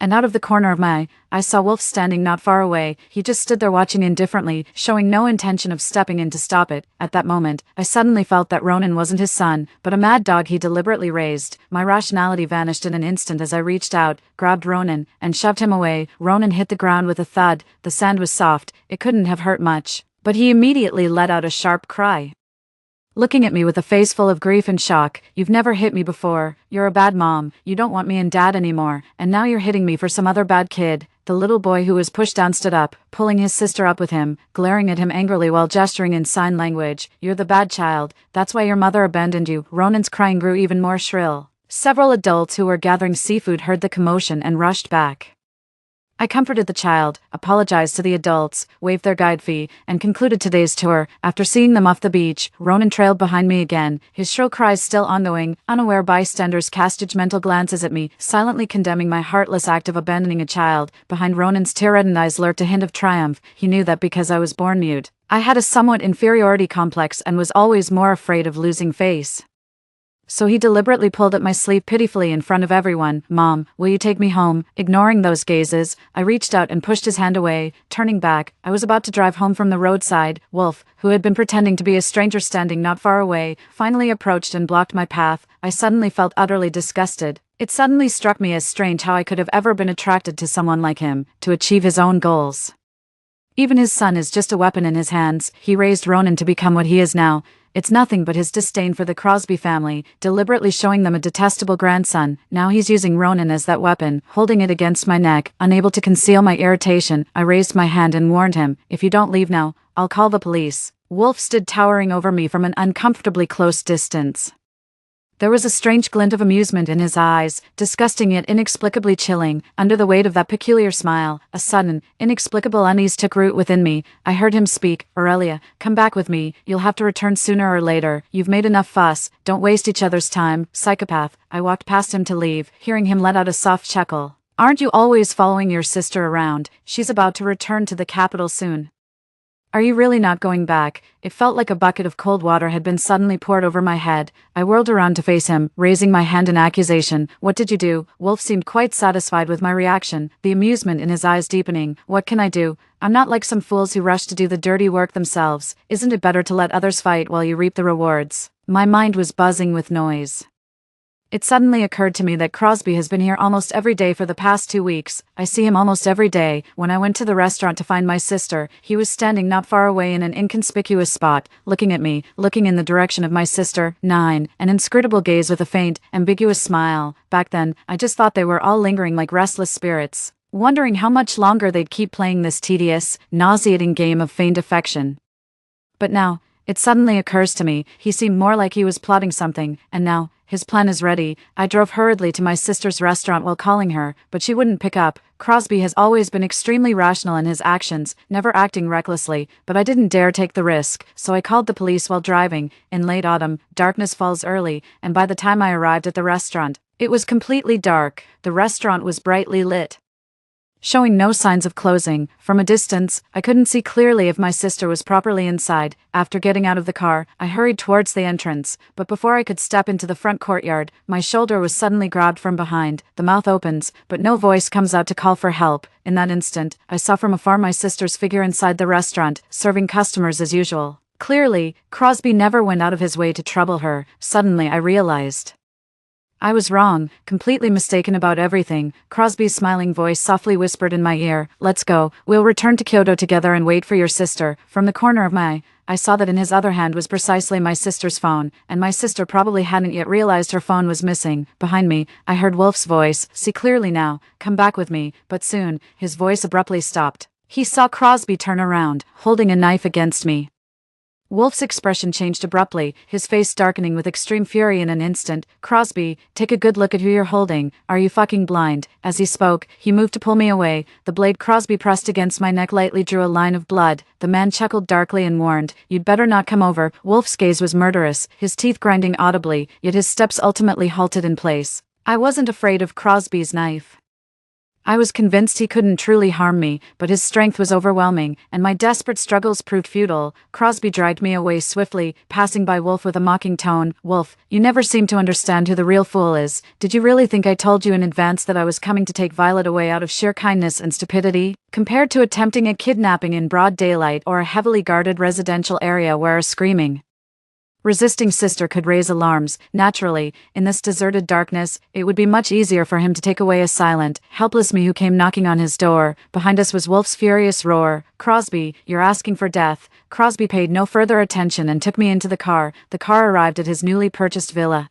And out of the corner of my eye, I saw Wolf standing not far away. He just stood there watching indifferently, showing no intention of stepping in to stop it. At that moment, I suddenly felt that Ronan wasn't his son, but a mad dog he deliberately raised. My rationality vanished in an instant as I reached out, grabbed Ronan, and shoved him away. Ronan hit the ground with a thud. The sand was soft. It couldn't have hurt much, but he immediately let out a sharp cry, looking at me with a face full of grief and shock. "You've never hit me before. You're a bad mom. You don't want me and Dad anymore. And now you're hitting me for some other bad kid." The little boy who was pushed down stood up, pulling his sister up with him, glaring at him angrily while gesturing in sign language. "You're the bad child. That's why your mother abandoned you." Ronan's crying grew even more shrill. Several adults who were gathering seafood heard the commotion and rushed back. I comforted the child, apologized to the adults, waived their guide fee, and concluded today's tour. After seeing them off the beach, Ronan trailed behind me again, his shrill cries still ongoing. Unaware bystanders cast judgmental glances at me, silently condemning my heartless act of abandoning a child. Behind Ronan's tear-reddened eyes lurked a hint of triumph. He knew that because I was born mute, I had a somewhat inferiority complex and was always more afraid of losing face. So he deliberately pulled at my sleeve pitifully in front of everyone. "Mom, will you take me home?" Ignoring those gazes, I reached out and pushed his hand away. Turning back, I was about to drive home from the roadside. Wolf, who had been pretending to be a stranger standing not far away, finally approached and blocked my path. I suddenly felt utterly disgusted. It suddenly struck me as strange how I could have ever been attracted to someone like him, to achieve his own goals. Even his son is just a weapon in his hands. He raised Ronan to become what he is now. It's nothing but his disdain for the Crosby family, deliberately showing them a detestable grandson. Now he's using Ronan as that weapon, holding it against my neck. Unable to conceal my irritation, I raised my hand and warned him, "If you don't leave now, I'll call the police." Wolf stood towering over me from an uncomfortably close distance. There was a strange glint of amusement in his eyes, disgusting yet inexplicably chilling. Under the weight of that peculiar smile, a sudden, inexplicable unease took root within me. I heard him speak. "Aurelia, come back with me. You'll have to return sooner or later. You've made enough fuss. Don't waste each other's time." Psychopath. I walked past him to leave, hearing him let out a soft chuckle. "Aren't you always following your sister around? She's about to return to the capital soon. Are you really not going back?" It felt like a bucket of cold water had been suddenly poured over my head. I whirled around to face him, raising my hand in accusation. "What did you do?" Wolf seemed quite satisfied with my reaction, the amusement in his eyes deepening. "What can I do? I'm not like some fools who rush to do the dirty work themselves. Isn't it better to let others fight while you reap the rewards?" My mind was buzzing with noise. It suddenly occurred to me that Crosby has been here almost every day for the past 2 weeks. I see him almost every day. When I went to the restaurant to find my sister, he was standing not far away in an inconspicuous spot, looking at me, looking in the direction of my sister, 9, an inscrutable gaze with a faint, ambiguous smile. Back then, I just thought they were all lingering like restless spirits, wondering how much longer they'd keep playing this tedious, nauseating game of feigned affection. But now, it suddenly occurs to me, he seemed more like he was plotting something, and now, his plan is ready. I drove hurriedly to my sister's restaurant while calling her, but she wouldn't pick up. Crosby has always been extremely rational in his actions, never acting recklessly, but I didn't dare take the risk, so I called the police while driving. In late autumn, darkness falls early, and by the time I arrived at the restaurant, it was completely dark. The restaurant was brightly lit, showing no signs of closing. From a distance, I couldn't see clearly if my sister was properly inside. After getting out of the car, I hurried towards the entrance, but before I could step into the front courtyard, my shoulder was suddenly grabbed from behind. The mouth opens, but no voice comes out to call for help. In that instant, I saw from afar my sister's figure inside the restaurant, serving customers as usual. Clearly, Crosby never went out of his way to trouble her. Suddenly I realized I was wrong, completely mistaken about everything. Crosby's smiling voice softly whispered in my ear, "Let's go, we'll return to Kyoto together and wait for your sister." From the corner of my eye, I saw that in his other hand was precisely my sister's phone, and my sister probably hadn't yet realized her phone was missing. Behind me, I heard Wolf's voice, "See clearly now, come back with me," but soon, his voice abruptly stopped. He saw Crosby turn around, holding a knife against me. Wolf's expression changed abruptly, his face darkening with extreme fury in an instant. "Crosby, take a good look at who you're holding. Are you fucking blind?" As he spoke, he moved to pull me away. The blade Crosby pressed against my neck lightly drew a line of blood. The man chuckled darkly and warned, "You'd better not come over." Wolf's gaze was murderous, his teeth grinding audibly, yet his steps ultimately halted in place. I wasn't afraid of Crosby's knife. I was convinced he couldn't truly harm me, but his strength was overwhelming, and my desperate struggles proved futile. Crosby dragged me away swiftly, passing by Wolf with a mocking tone. "Wolf, you never seem to understand who the real fool is. Did you really think I told you in advance that I was coming to take Violet away out of sheer kindness and stupidity? Compared to attempting a kidnapping in broad daylight or a heavily guarded residential area where a screaming, resisting sister could raise alarms, naturally, in this deserted darkness, it would be much easier for him to take away a silent, helpless me who came knocking on his door. Behind us was Wolf's furious roar. "Crosby, you're asking for death." Crosby paid no further attention and took me into the car. The car arrived at his newly purchased villa,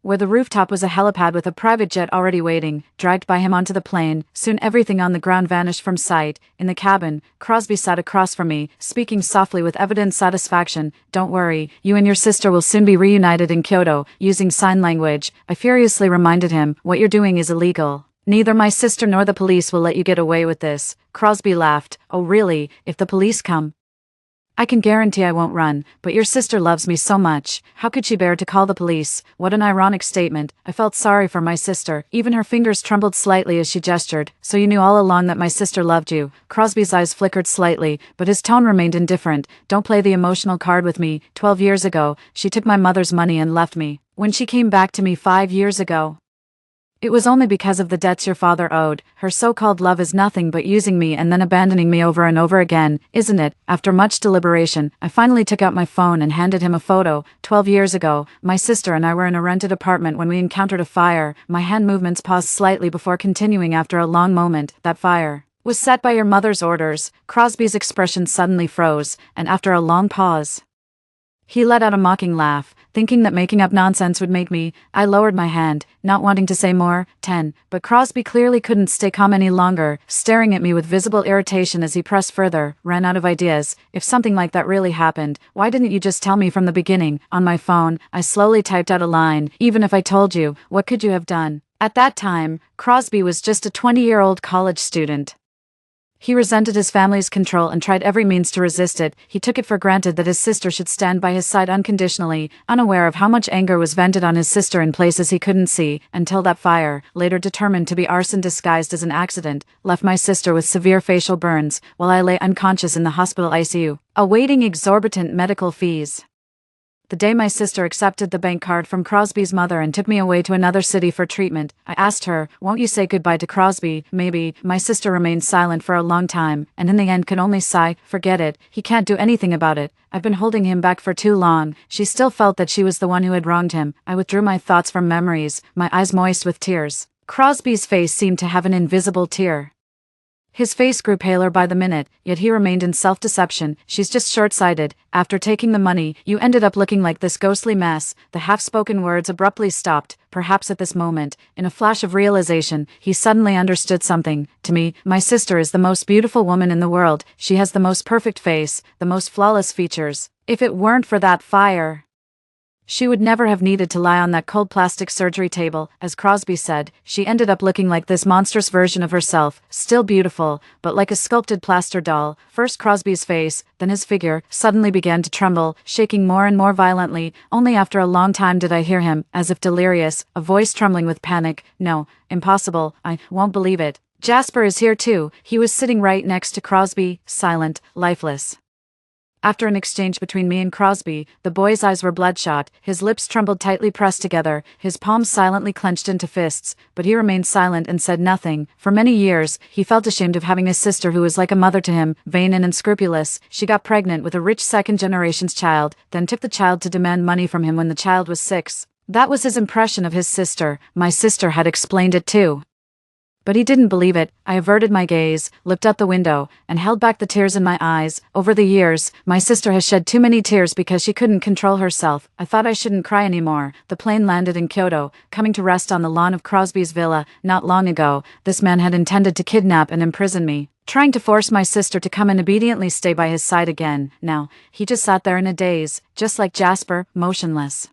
where the rooftop was a helipad with a private jet already waiting. Dragged by him onto the plane, soon everything on the ground vanished from sight. In the cabin, Crosby sat across from me, speaking softly with evident satisfaction. "Don't worry, you and your sister will soon be reunited in Kyoto." Using sign language, I furiously reminded him, "What you're doing is illegal. Neither my sister nor the police will let you get away with this." Crosby laughed. "Oh really? If the police come, I can guarantee I won't run, but your sister loves me so much. How could she bear to call the police?" What an ironic statement. I felt sorry for my sister. Even her fingers trembled slightly as she gestured. "So you knew all along that my sister loved you?" Crosby's eyes flickered slightly, but his tone remained indifferent. "Don't play the emotional card with me. 12 years ago, she took my mother's money and left me. When she came back to me 5 years ago, it was only because of the debts your father owed. Her so-called love is nothing but using me and then abandoning me over and over again, isn't it?" After much deliberation, I finally took out my phone and handed him a photo. 12 years ago, my sister and I were in a rented apartment when we encountered a fire. My hand movements paused slightly before continuing after a long moment. "That fire was set by your mother's orders." Crosby's expression suddenly froze, and after a long pause, he let out a mocking laugh. Thinking that making up nonsense would make me, I lowered my hand, not wanting to say more. 10. But Crosby clearly couldn't stay calm any longer, staring at me with visible irritation as he pressed further. "Ran out of ideas. If something like that really happened, why didn't you just tell me from the beginning?" On my phone, I slowly typed out a line. "Even if I told you, what could you have done?" At that time, Crosby was just a 20-year-old college student. He resented his family's control and tried every means to resist it. He took it for granted that his sister should stand by his side unconditionally, unaware of how much anger was vented on his sister in places he couldn't see, until that fire, later determined to be arson disguised as an accident, left my sister with severe facial burns, while I lay unconscious in the hospital ICU, awaiting exorbitant medical fees. the day my sister accepted the bank card from Crosby's mother and took me away to another city for treatment. I asked her, "Won't you say goodbye to Crosby?" Maybe. My sister remained silent for a long time, and in the end could only sigh, "Forget it, he can't do anything about it. I've been holding him back for too long." She still felt that she was the one who had wronged him. I withdrew my thoughts from memories, my eyes moist with tears. Crosby's face seemed to have an invisible tear. His face grew paler by the minute, yet he remained in self-deception. "She's just short-sighted. After taking the money, you ended up looking like this ghostly mess." The half-spoken words abruptly stopped. Perhaps at this moment, in a flash of realization, he suddenly understood something. "To me, my sister is the most beautiful woman in the world. She has the most perfect face, the most flawless features. If it weren't for that fire, she would never have needed to lie on that cold plastic surgery table." As Crosby said, she ended up looking like this monstrous version of herself, still beautiful, but like a sculpted plaster doll. First Crosby's face, then his figure, suddenly began to tremble, shaking more and more violently. Only after a long time did I hear him, as if delirious, a voice trembling with panic. "No, impossible, I won't believe it. Jasper is here too." He was sitting right next to Crosby, silent, lifeless. After an exchange between me and Crosby, the boy's eyes were bloodshot, his lips trembled tightly pressed together, his palms silently clenched into fists, but he remained silent and said nothing. For many years, he felt ashamed of having a sister who was like a mother to him, vain and unscrupulous. She got pregnant with a rich second-generation's child, then took the child to demand money from him when the child was 6. That was his impression of his sister. My sister had explained it too. But he didn't believe it. I averted my gaze, looked out the window, and held back the tears in my eyes. Over the years, my sister has shed too many tears because she couldn't control herself. I thought I shouldn't cry anymore. The plane landed in Kyoto, coming to rest on the lawn of Crosby's villa. Not long ago, this man had intended to kidnap and imprison me, trying to force my sister to come and obediently stay by his side again. Now, he just sat there in a daze, just like Jasper, motionless,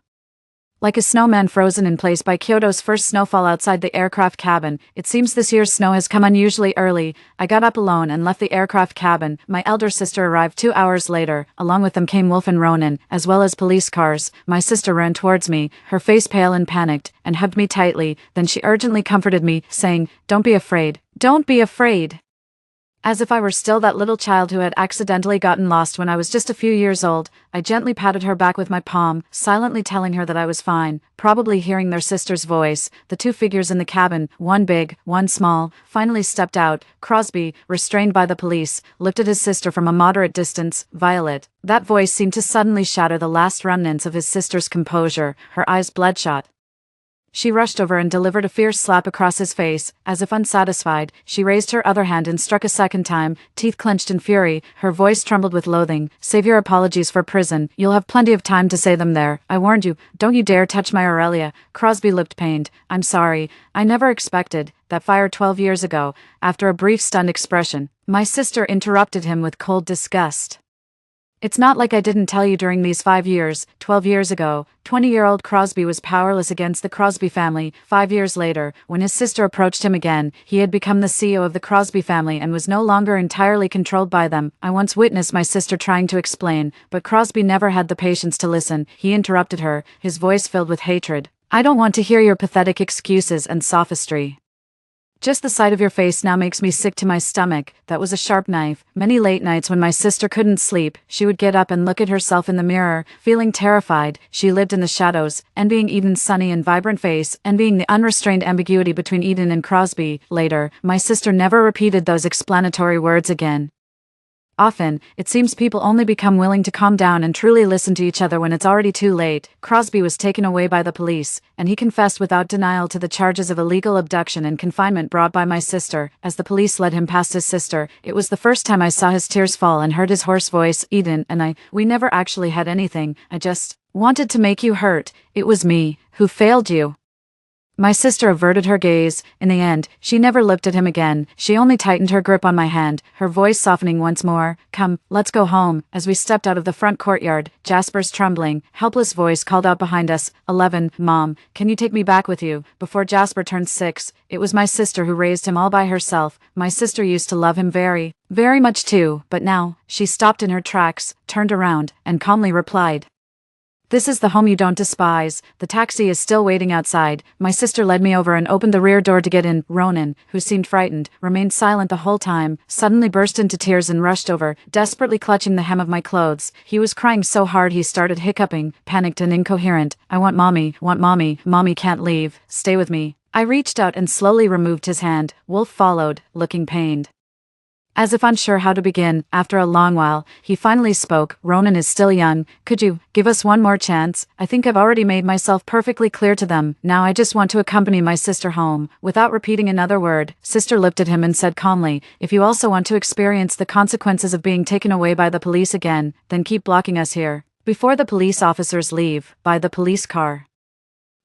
like a snowman frozen in place by Kyoto's first snowfall outside the aircraft cabin. It seems this year's snow has come unusually early. I got up alone and left the aircraft cabin. My elder sister arrived 2 hours later. Along with them came Wolf and Ronan, as well as police cars. My sister ran towards me, her face pale and panicked, and hugged me tightly. Then she urgently comforted me, saying, "Don't be afraid. Don't be afraid." As if I were still that little child who had accidentally gotten lost when I was just a few years old, I gently patted her back with my palm, silently telling her that I was fine. Probably hearing their sister's voice, the two figures in the cabin, one big, one small, finally stepped out. Crosby, restrained by the police, looked at his sister from a moderate distance. "Violet." That voice seemed to suddenly shatter the last remnants of his sister's composure, her eyes bloodshot. She rushed over and delivered a fierce slap across his face. As if unsatisfied, she raised her other hand and struck a second time, teeth clenched in fury. Her voice trembled with loathing. "Save your apologies for prison. You'll have plenty of time to say them there. I warned you. Don't you dare touch my Aurelia." Crosby looked pained. "I'm sorry. I never expected that fire 12 years ago." After a brief stunned expression, my sister interrupted him with cold disgust. "It's not like I didn't tell you during these 5 years. 12 years ago, 20-year-old Crosby was powerless against the Crosby family. 5 years later, when his sister approached him again, he had become the CEO of the Crosby family and was no longer entirely controlled by them." I once witnessed my sister trying to explain, but Crosby never had the patience to listen. He interrupted her, his voice filled with hatred. "I don't want to hear your pathetic excuses and sophistry. Just the sight of your face now makes me sick to my stomach." That was a sharp knife. Many late nights when my sister couldn't sleep, she would get up and look at herself in the mirror, feeling terrified. She lived in the shadows, envying Eden's sunny and vibrant face, envying the unrestrained ambiguity between Eden and Crosby. Later, my sister never repeated those explanatory words again. Often, it seems people only become willing to calm down and truly listen to each other when it's already too late. Crosby was taken away by the police, and he confessed without denial to the charges of illegal abduction and confinement brought by my sister. As the police led him past his sister, it was the first time I saw his tears fall and heard his hoarse voice. "Eden and we never actually had anything. I just wanted to make you hurt. It was me who failed you." My sister averted her gaze. In the end, she never looked at him again. She only tightened her grip on my hand, her voice softening once more. "Come, let's go home." As we stepped out of the front courtyard, Jasper's trembling, helpless voice called out behind us, "11, Mom, can you take me back with you?" Before Jasper turned 6, it was my sister who raised him all by herself. My sister used to love him very, very much too, but now, she stopped in her tracks, turned around, and calmly replied, This is the home you don't despise. The taxi is still waiting outside. My sister led me over and opened the rear door to get in. Ronan, who seemed frightened, remained silent the whole time, suddenly burst into tears and rushed over, desperately clutching the hem of my clothes. He was crying so hard he started hiccuping, panicked and incoherent. I want mommy, mommy can't leave, stay with me. I reached out and slowly removed his hand. Wolf followed, looking pained. As if unsure how to begin, after a long while, he finally spoke. Ronan is still young. Could you give us one more chance? I think I've already made myself perfectly clear to them. Now I just want to accompany my sister home. Without repeating another word, sister looked at him and said calmly, if you also want to experience the consequences of being taken away by the police again, then keep blocking us here. Before the police officers leave, by the police car.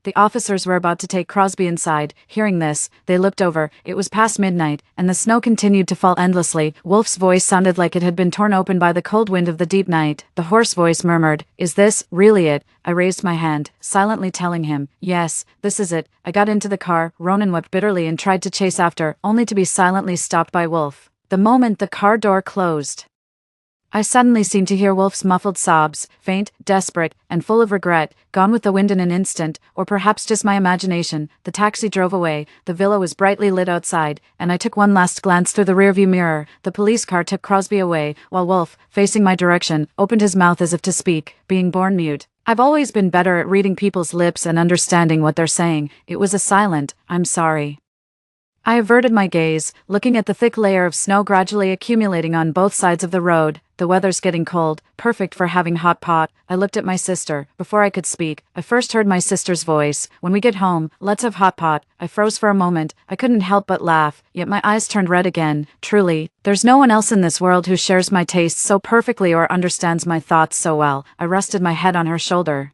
The officers were about to take Crosby inside. Hearing this, they looked over. It was past midnight, and the snow continued to fall endlessly. Wolf's voice sounded like it had been torn open by the cold wind of the deep night. The hoarse voice murmured, is this really it? I raised my hand, silently telling him, yes, this is it. I got into the car. Ronan wept bitterly and tried to chase after, only to be silently stopped by Wolf. The moment the car door closed, I suddenly seemed to hear Wolf's muffled sobs, faint, desperate, and full of regret, gone with the wind in an instant, or perhaps just my imagination. The taxi drove away, the villa was brightly lit outside, and I took one last glance through the rearview mirror. The police car took Crosby away, while Wolf, facing my direction, opened his mouth as if to speak, being born mute. I've always been better at reading people's lips and understanding what they're saying. It was a silent, I'm sorry. I averted my gaze, looking at the thick layer of snow gradually accumulating on both sides of the road. The weather's getting cold, perfect for having hot pot. I looked at my sister. Before I could speak, I first heard my sister's voice. When we get home, let's have hot pot. I froze for a moment. I couldn't help but laugh, yet my eyes turned red again. Truly, there's no one else in this world who shares my tastes so perfectly or understands my thoughts so well. I rested my head on her shoulder,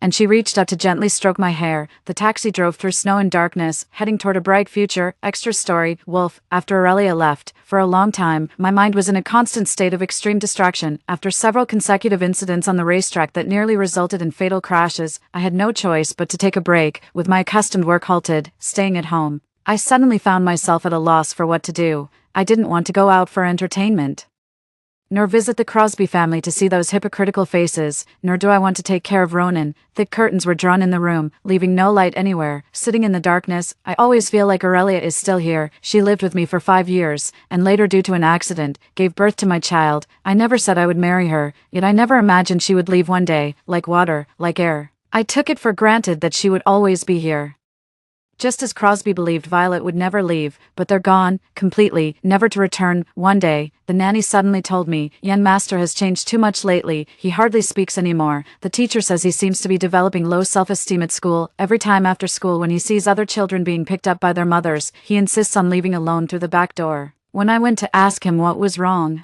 and she reached up to gently stroke my hair. The taxi drove through snow and darkness, heading toward a bright future. Extra story, Wolf. After Aurelia left, for a long time, my mind was in a constant state of extreme distraction. After several consecutive incidents on the racetrack that nearly resulted in fatal crashes, I had no choice but to take a break, with my accustomed work halted, staying at home. I suddenly found myself at a loss for what to do. I didn't want to go out for entertainment, nor visit the Crosby family to see those hypocritical faces, nor do I want to take care of Ronan. Thick curtains were drawn in the room, leaving no light anywhere. Sitting in the darkness, I always feel like Aurelia is still here. She lived with me for 5 years, and later due to an accident, gave birth to my child. I never said I would marry her, yet I never imagined she would leave one day, like water, like air. I took it for granted that she would always be here, just as Crosby believed Violet would never leave, but they're gone, completely, never to return. One day, the nanny suddenly told me, young master has changed too much lately, he hardly speaks anymore. The teacher says he seems to be developing low self-esteem at school. Every time after school when he sees other children being picked up by their mothers, he insists on leaving alone through the back door. When I went to ask him what was wrong,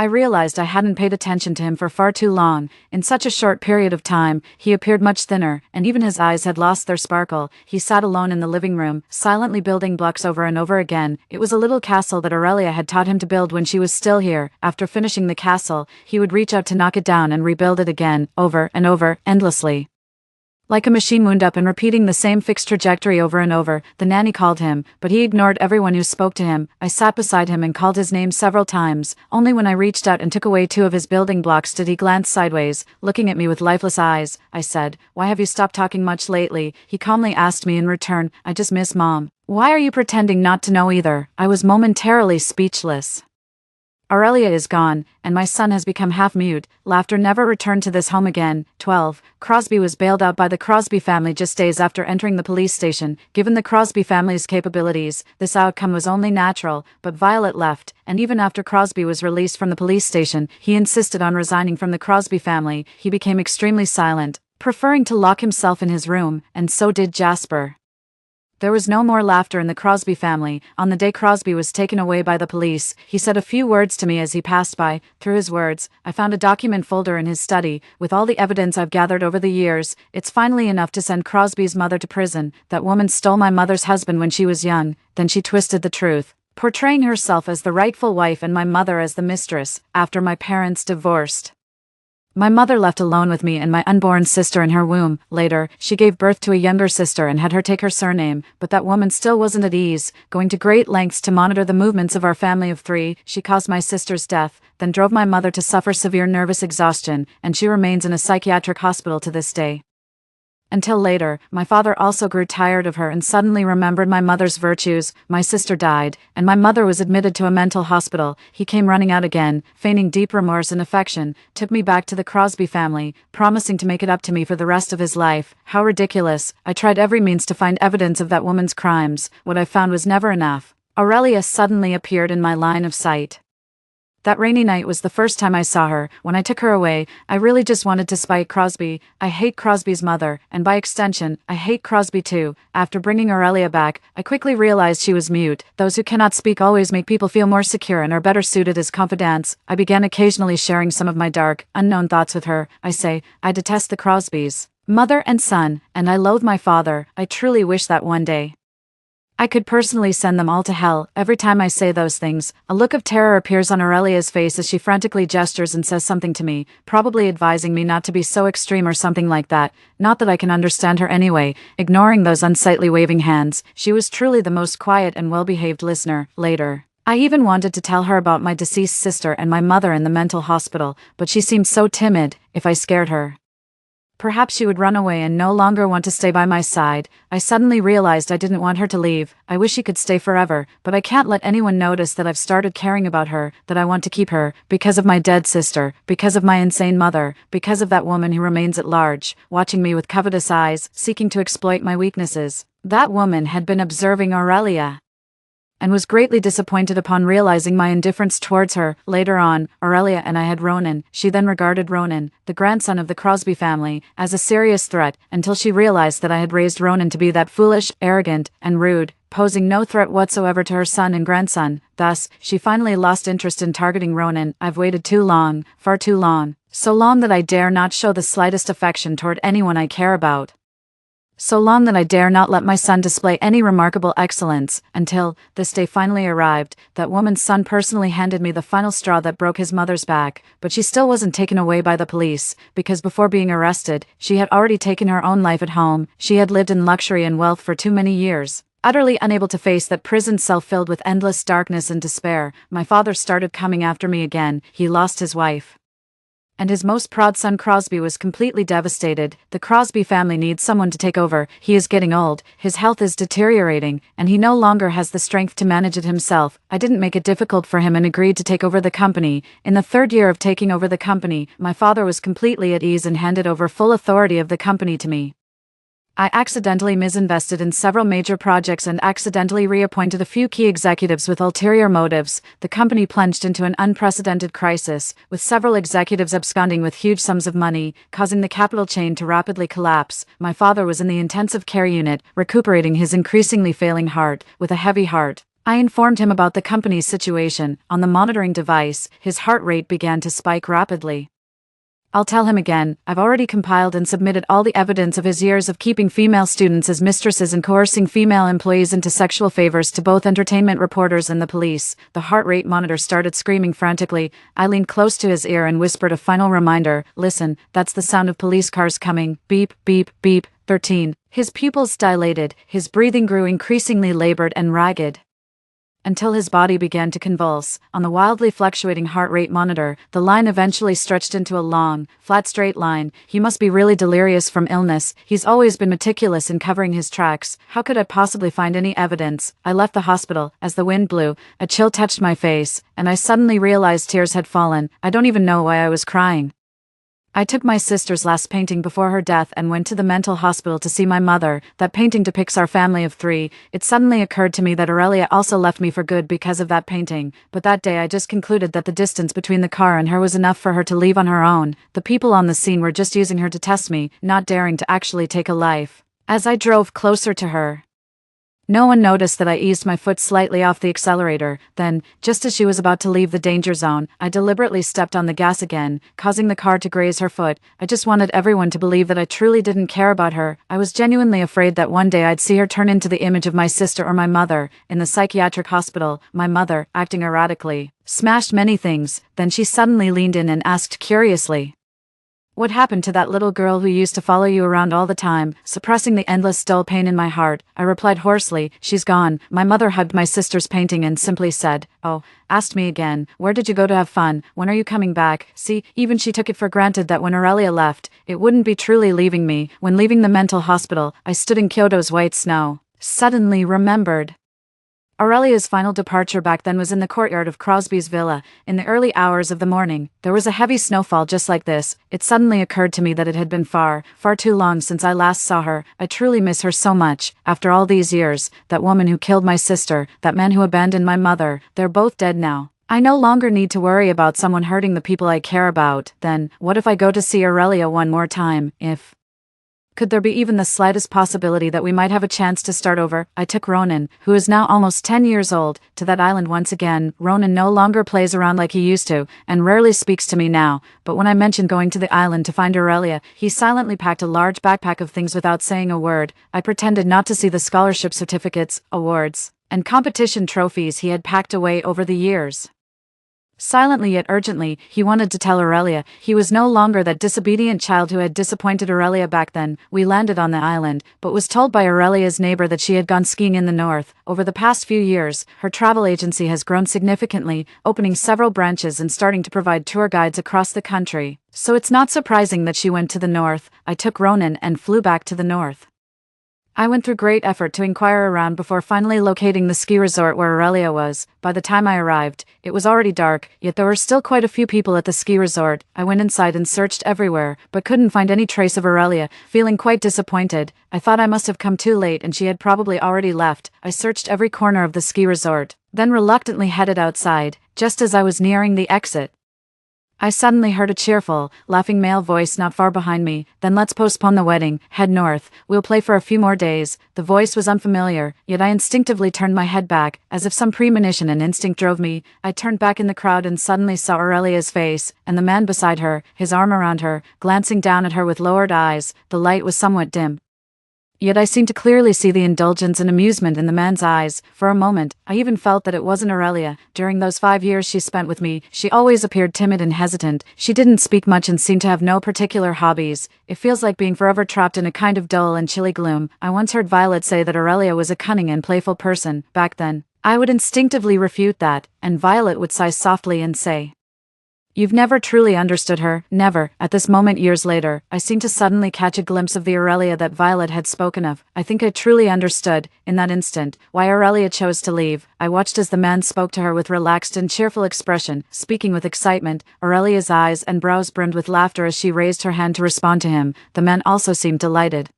I realized I hadn't paid attention to him for far too long. In such a short period of time, he appeared much thinner, and even his eyes had lost their sparkle. He sat alone in the living room, silently building blocks over and over again. It was a little castle that Aurelia had taught him to build when she was still here. After finishing the castle, he would reach out to knock it down and rebuild it again, over and over, endlessly, like a machine wound up and repeating the same fixed trajectory over and over. The nanny called him, but he ignored everyone who spoke to him. I sat beside him and called his name several times. Only when I reached out and took away 2 of his building blocks did he glance sideways, looking at me with lifeless eyes. I said, why have you stopped talking much lately? He calmly asked me in return, I just miss Mom. Why are you pretending not to know either? I was momentarily speechless. Aurelia is gone, and my son has become half-mute. Laughter never returned to this home again. 12. Crosby was bailed out by the Crosby family just days after entering the police station. Given the Crosby family's capabilities, this outcome was only natural, but Violet left, and even after Crosby was released from the police station, he insisted on resigning from the Crosby family. He became extremely silent, preferring to lock himself in his room, and so did Jasper. There was no more laughter in the Crosby family. On the day Crosby was taken away by the police, he said a few words to me as he passed by. Through his words, I found a document folder in his study, with all the evidence I've gathered over the years. It's finally enough to send Crosby's mother to prison. That woman stole my mother's husband when she was young, then she twisted the truth, portraying herself as the rightful wife and my mother as the mistress, after my parents divorced. My mother left alone with me and my unborn sister in her womb. Later, she gave birth to a younger sister and had her take her surname, but that woman still wasn't at ease. Going to great lengths to monitor the movements of our family of 3, she caused my sister's death, then drove my mother to suffer severe nervous exhaustion, and she remains in a psychiatric hospital to this day. Until later, my father also grew tired of her and suddenly remembered my mother's virtues. My sister died, and my mother was admitted to a mental hospital. He came running out again, feigning deep remorse and affection, took me back to the Crosby family, promising to make it up to me for the rest of his life. How ridiculous. I tried every means to find evidence of that woman's crimes. What I found was never enough. Aurelia suddenly appeared in my line of sight. That rainy night was the first time I saw her. When I took her away, I really just wanted to spite Crosby. I hate Crosby's mother, and by extension, I hate Crosby too. After bringing Aurelia back, I quickly realized she was mute. Those who cannot speak always make people feel more secure and are better suited as confidants. I began occasionally sharing some of my dark, unknown thoughts with her. I detest the Crosbys, mother and son, and I loathe my father. I truly wish that one day I could personally send them all to hell. Every time I say those things, a look of terror appears on Aurelia's face as she frantically gestures and says something to me, probably advising me not to be so extreme or something like that. Not that I can understand her anyway. Ignoring those unsightly waving hands, she was truly the most quiet and well-behaved listener. Later, I even wanted to tell her about my deceased sister and my mother in the mental hospital, but she seemed so timid. If I scared her, perhaps she would run away and no longer want to stay by my side. I suddenly realized I didn't want her to leave. I wish she could stay forever, but I can't let anyone notice that I've started caring about her, that I want to keep her, because of my dead sister, because of my insane mother, because of that woman who remains at large, watching me with covetous eyes, seeking to exploit my weaknesses. That woman had been observing Aurelia and was greatly disappointed upon realizing my indifference towards her. Later on, Aurelia and I had Ronan. She then regarded Ronan, the grandson of the Crosby family, as a serious threat, until she realized that I had raised Ronan to be that foolish, arrogant, and rude, posing no threat whatsoever to her son and grandson. Thus, she finally lost interest in targeting Ronan. I've waited too long, far too long, so long that I dare not show the slightest affection toward anyone I care about. So long that I dare not let my son display any remarkable excellence, until this day finally arrived. That woman's son personally handed me the final straw that broke his mother's back, but she still wasn't taken away by the police, because before being arrested, she had already taken her own life at home. She had lived in luxury and wealth for too many years. Utterly unable to face that prison cell filled with endless darkness and despair, my father started coming after me again. He lost his wife, and his most proud son Crosby was completely devastated. The Crosby family needs someone to take over. He is getting old, his health is deteriorating, and he no longer has the strength to manage it himself. I didn't make it difficult for him and agreed to take over the company. In the 3rd year of taking over the company, my father was completely at ease and handed over full authority of the company to me. I accidentally misinvested in several major projects and accidentally reappointed a few key executives with ulterior motives. The company plunged into an unprecedented crisis, with several executives absconding with huge sums of money, causing the capital chain to rapidly collapse. My father was in the intensive care unit, recuperating his increasingly failing heart. With a heavy heart, I informed him about the company's situation. On the monitoring device, his heart rate began to spike rapidly. I'll tell him again. I've already compiled and submitted all the evidence of his years of keeping female students as mistresses and coercing female employees into sexual favors to both entertainment reporters and the police. The heart rate monitor started screaming frantically. I leaned close to his ear and whispered a final reminder. Listen, that's the sound of police cars coming. Beep, beep, beep. 13. His pupils dilated, his breathing grew increasingly labored and ragged, until his body began to convulse. On the wildly fluctuating heart rate monitor, the line eventually stretched into a long, flat straight line. He must be really delirious from illness. He's always been meticulous in covering his tracks. How could I possibly find any evidence? I left the hospital. As the wind blew, a chill touched my face, and I suddenly realized tears had fallen. I don't even know why I was crying. I took my sister's last painting before her death and went to the mental hospital to see my mother. That painting depicts our family of 3. It suddenly occurred to me that Aurelia also left me for good because of that painting, but that day I just concluded that the distance between the car and her was enough for her to leave on her own. The people on the scene were just using her to test me, not daring to actually take a life. As I drove closer to her, no one noticed that I eased my foot slightly off the accelerator. Then, just as she was about to leave the danger zone, I deliberately stepped on the gas again, causing the car to graze her foot. I just wanted everyone to believe that I truly didn't care about her. I was genuinely afraid that one day I'd see her turn into the image of my sister or my mother. In the psychiatric hospital, my mother, acting erratically, smashed many things. Then she suddenly leaned in and asked curiously, What happened to that little girl who used to follow you around all the time, suppressing the endless dull pain in my heart? I replied hoarsely, she's gone. My mother hugged my sister's painting and simply said, oh, asked me again, where did you go to have fun? When are you coming back? See, even she took it for granted that when Aurelia left, it wouldn't be truly leaving me. When leaving the mental hospital, I stood in Kyoto's white snow. Suddenly remembered. Aurelia's final departure back then was in the courtyard of Crosby's villa. In the early hours of the morning, there was a heavy snowfall just like this. It suddenly occurred to me that it had been far, far too long since I last saw her. I truly miss her so much. After all these years, that woman who killed my sister, that man who abandoned my mother, they're both dead now. I no longer need to worry about someone hurting the people I care about. Then, what if I go to see Aurelia one more time? Could there be even the slightest possibility that we might have a chance to start over? I took Ronan, who is now almost 10 years old, to that island once again. Ronan no longer plays around like he used to, and rarely speaks to me now, but when I mentioned going to the island to find Aurelia, he silently packed a large backpack of things without saying a word. I pretended not to see the scholarship certificates, awards, and competition trophies he had packed away over the years. Silently yet urgently, he wanted to tell Aurelia he was no longer that disobedient child who had disappointed Aurelia back then. We landed on the island, but was told by Aurelia's neighbor that she had gone skiing in the north. Over the past few years, her travel agency has grown significantly, opening several branches and starting to provide tour guides across the country. So it's not surprising that she went to the north. I took Ronan and flew back to the north. I went through great effort to inquire around before finally locating the ski resort where Aurelia was. By the time I arrived, it was already dark, yet there were still quite a few people at the ski resort. I went inside and searched everywhere, but couldn't find any trace of Aurelia. Feeling quite disappointed, I thought I must have come too late and she had probably already left. I searched every corner of the ski resort, then reluctantly headed outside. Just as I was nearing the exit, I suddenly heard a cheerful, laughing male voice not far behind me. Then let's postpone the wedding, head north, we'll play for a few more days. The voice was unfamiliar, yet I instinctively turned my head back, as if some premonition and instinct drove me. I turned back in the crowd and suddenly saw Aurelia's face, and the man beside her, his arm around her, glancing down at her with lowered eyes. The light was somewhat dim, yet I seemed to clearly see the indulgence and amusement in the man's eyes. For a moment, I even felt that it wasn't Aurelia. During those 5 years she spent with me, she always appeared timid and hesitant. She didn't speak much and seemed to have no particular hobbies. It feels like being forever trapped in a kind of dull and chilly gloom. I once heard Violet say that Aurelia was a cunning and playful person. Back then, I would instinctively refute that, and Violet would sigh softly and say, "You've never truly understood her, never." At this moment years later, I seemed to suddenly catch a glimpse of the Aurelia that Violet had spoken of. I think I truly understood, in that instant, why Aurelia chose to leave. I watched as the man spoke to her with relaxed and cheerful expression, speaking with excitement. Aurelia's eyes and brows brimmed with laughter as she raised her hand to respond to him. The man also seemed delighted,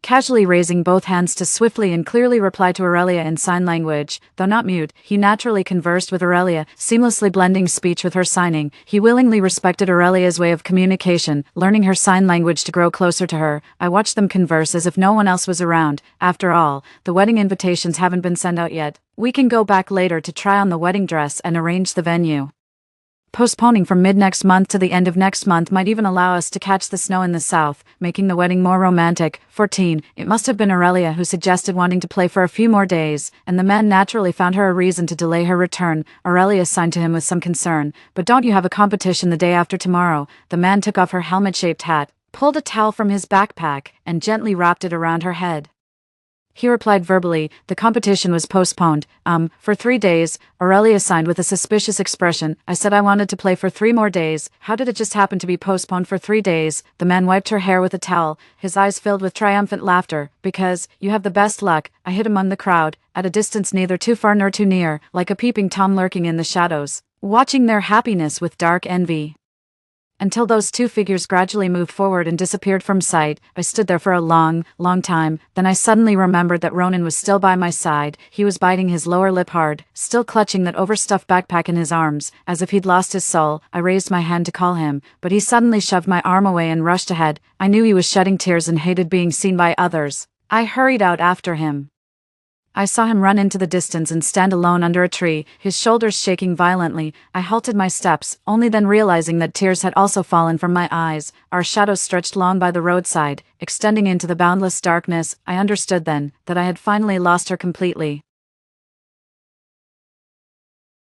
casually raising both hands to swiftly and clearly reply to Aurelia in sign language. Though not mute, he naturally conversed with Aurelia, seamlessly blending speech with her signing. He willingly respected Aurelia's way of communication, learning her sign language to grow closer to her. I watched them converse as if no one else was around. After all, the wedding invitations haven't been sent out yet. We can go back later to try on the wedding dress and arrange the venue. Postponing from mid-next month to the end of next month might even allow us to catch the snow in the south, making the wedding more romantic. 14. It must have been Aurelia who suggested wanting to play for a few more days, and the man naturally found her a reason to delay her return. Aurelia signed to him with some concern. "But don't you have a competition the day after tomorrow?" The man took off her helmet-shaped hat, pulled a towel from his backpack, and gently wrapped it around her head. He replied verbally. The competition was postponed. For 3 days, Aurelia signed with a suspicious expression. I said I wanted to play for 3 more days. How did it just happen to be postponed for 3 days? The man wiped her hair with a towel, his eyes filled with triumphant laughter. "Because, you have the best luck." I hid among the crowd, at a distance neither too far nor too near, like a peeping Tom lurking in the shadows, watching their happiness with dark envy. Until those two figures gradually moved forward and disappeared from sight, I stood there for a long, long time. Then I suddenly remembered that Ronan was still by my side. He was biting his lower lip hard, still clutching that overstuffed backpack in his arms, as if he'd lost his soul. I raised my hand to call him, but he suddenly shoved my arm away and rushed ahead. I knew he was shedding tears and hated being seen by others. I hurried out after him. I saw him run into the distance and stand alone under a tree, his shoulders shaking violently. I halted my steps, only then realizing that tears had also fallen from my eyes. Our shadows stretched long by the roadside, extending into the boundless darkness. I understood then that I had finally lost her completely.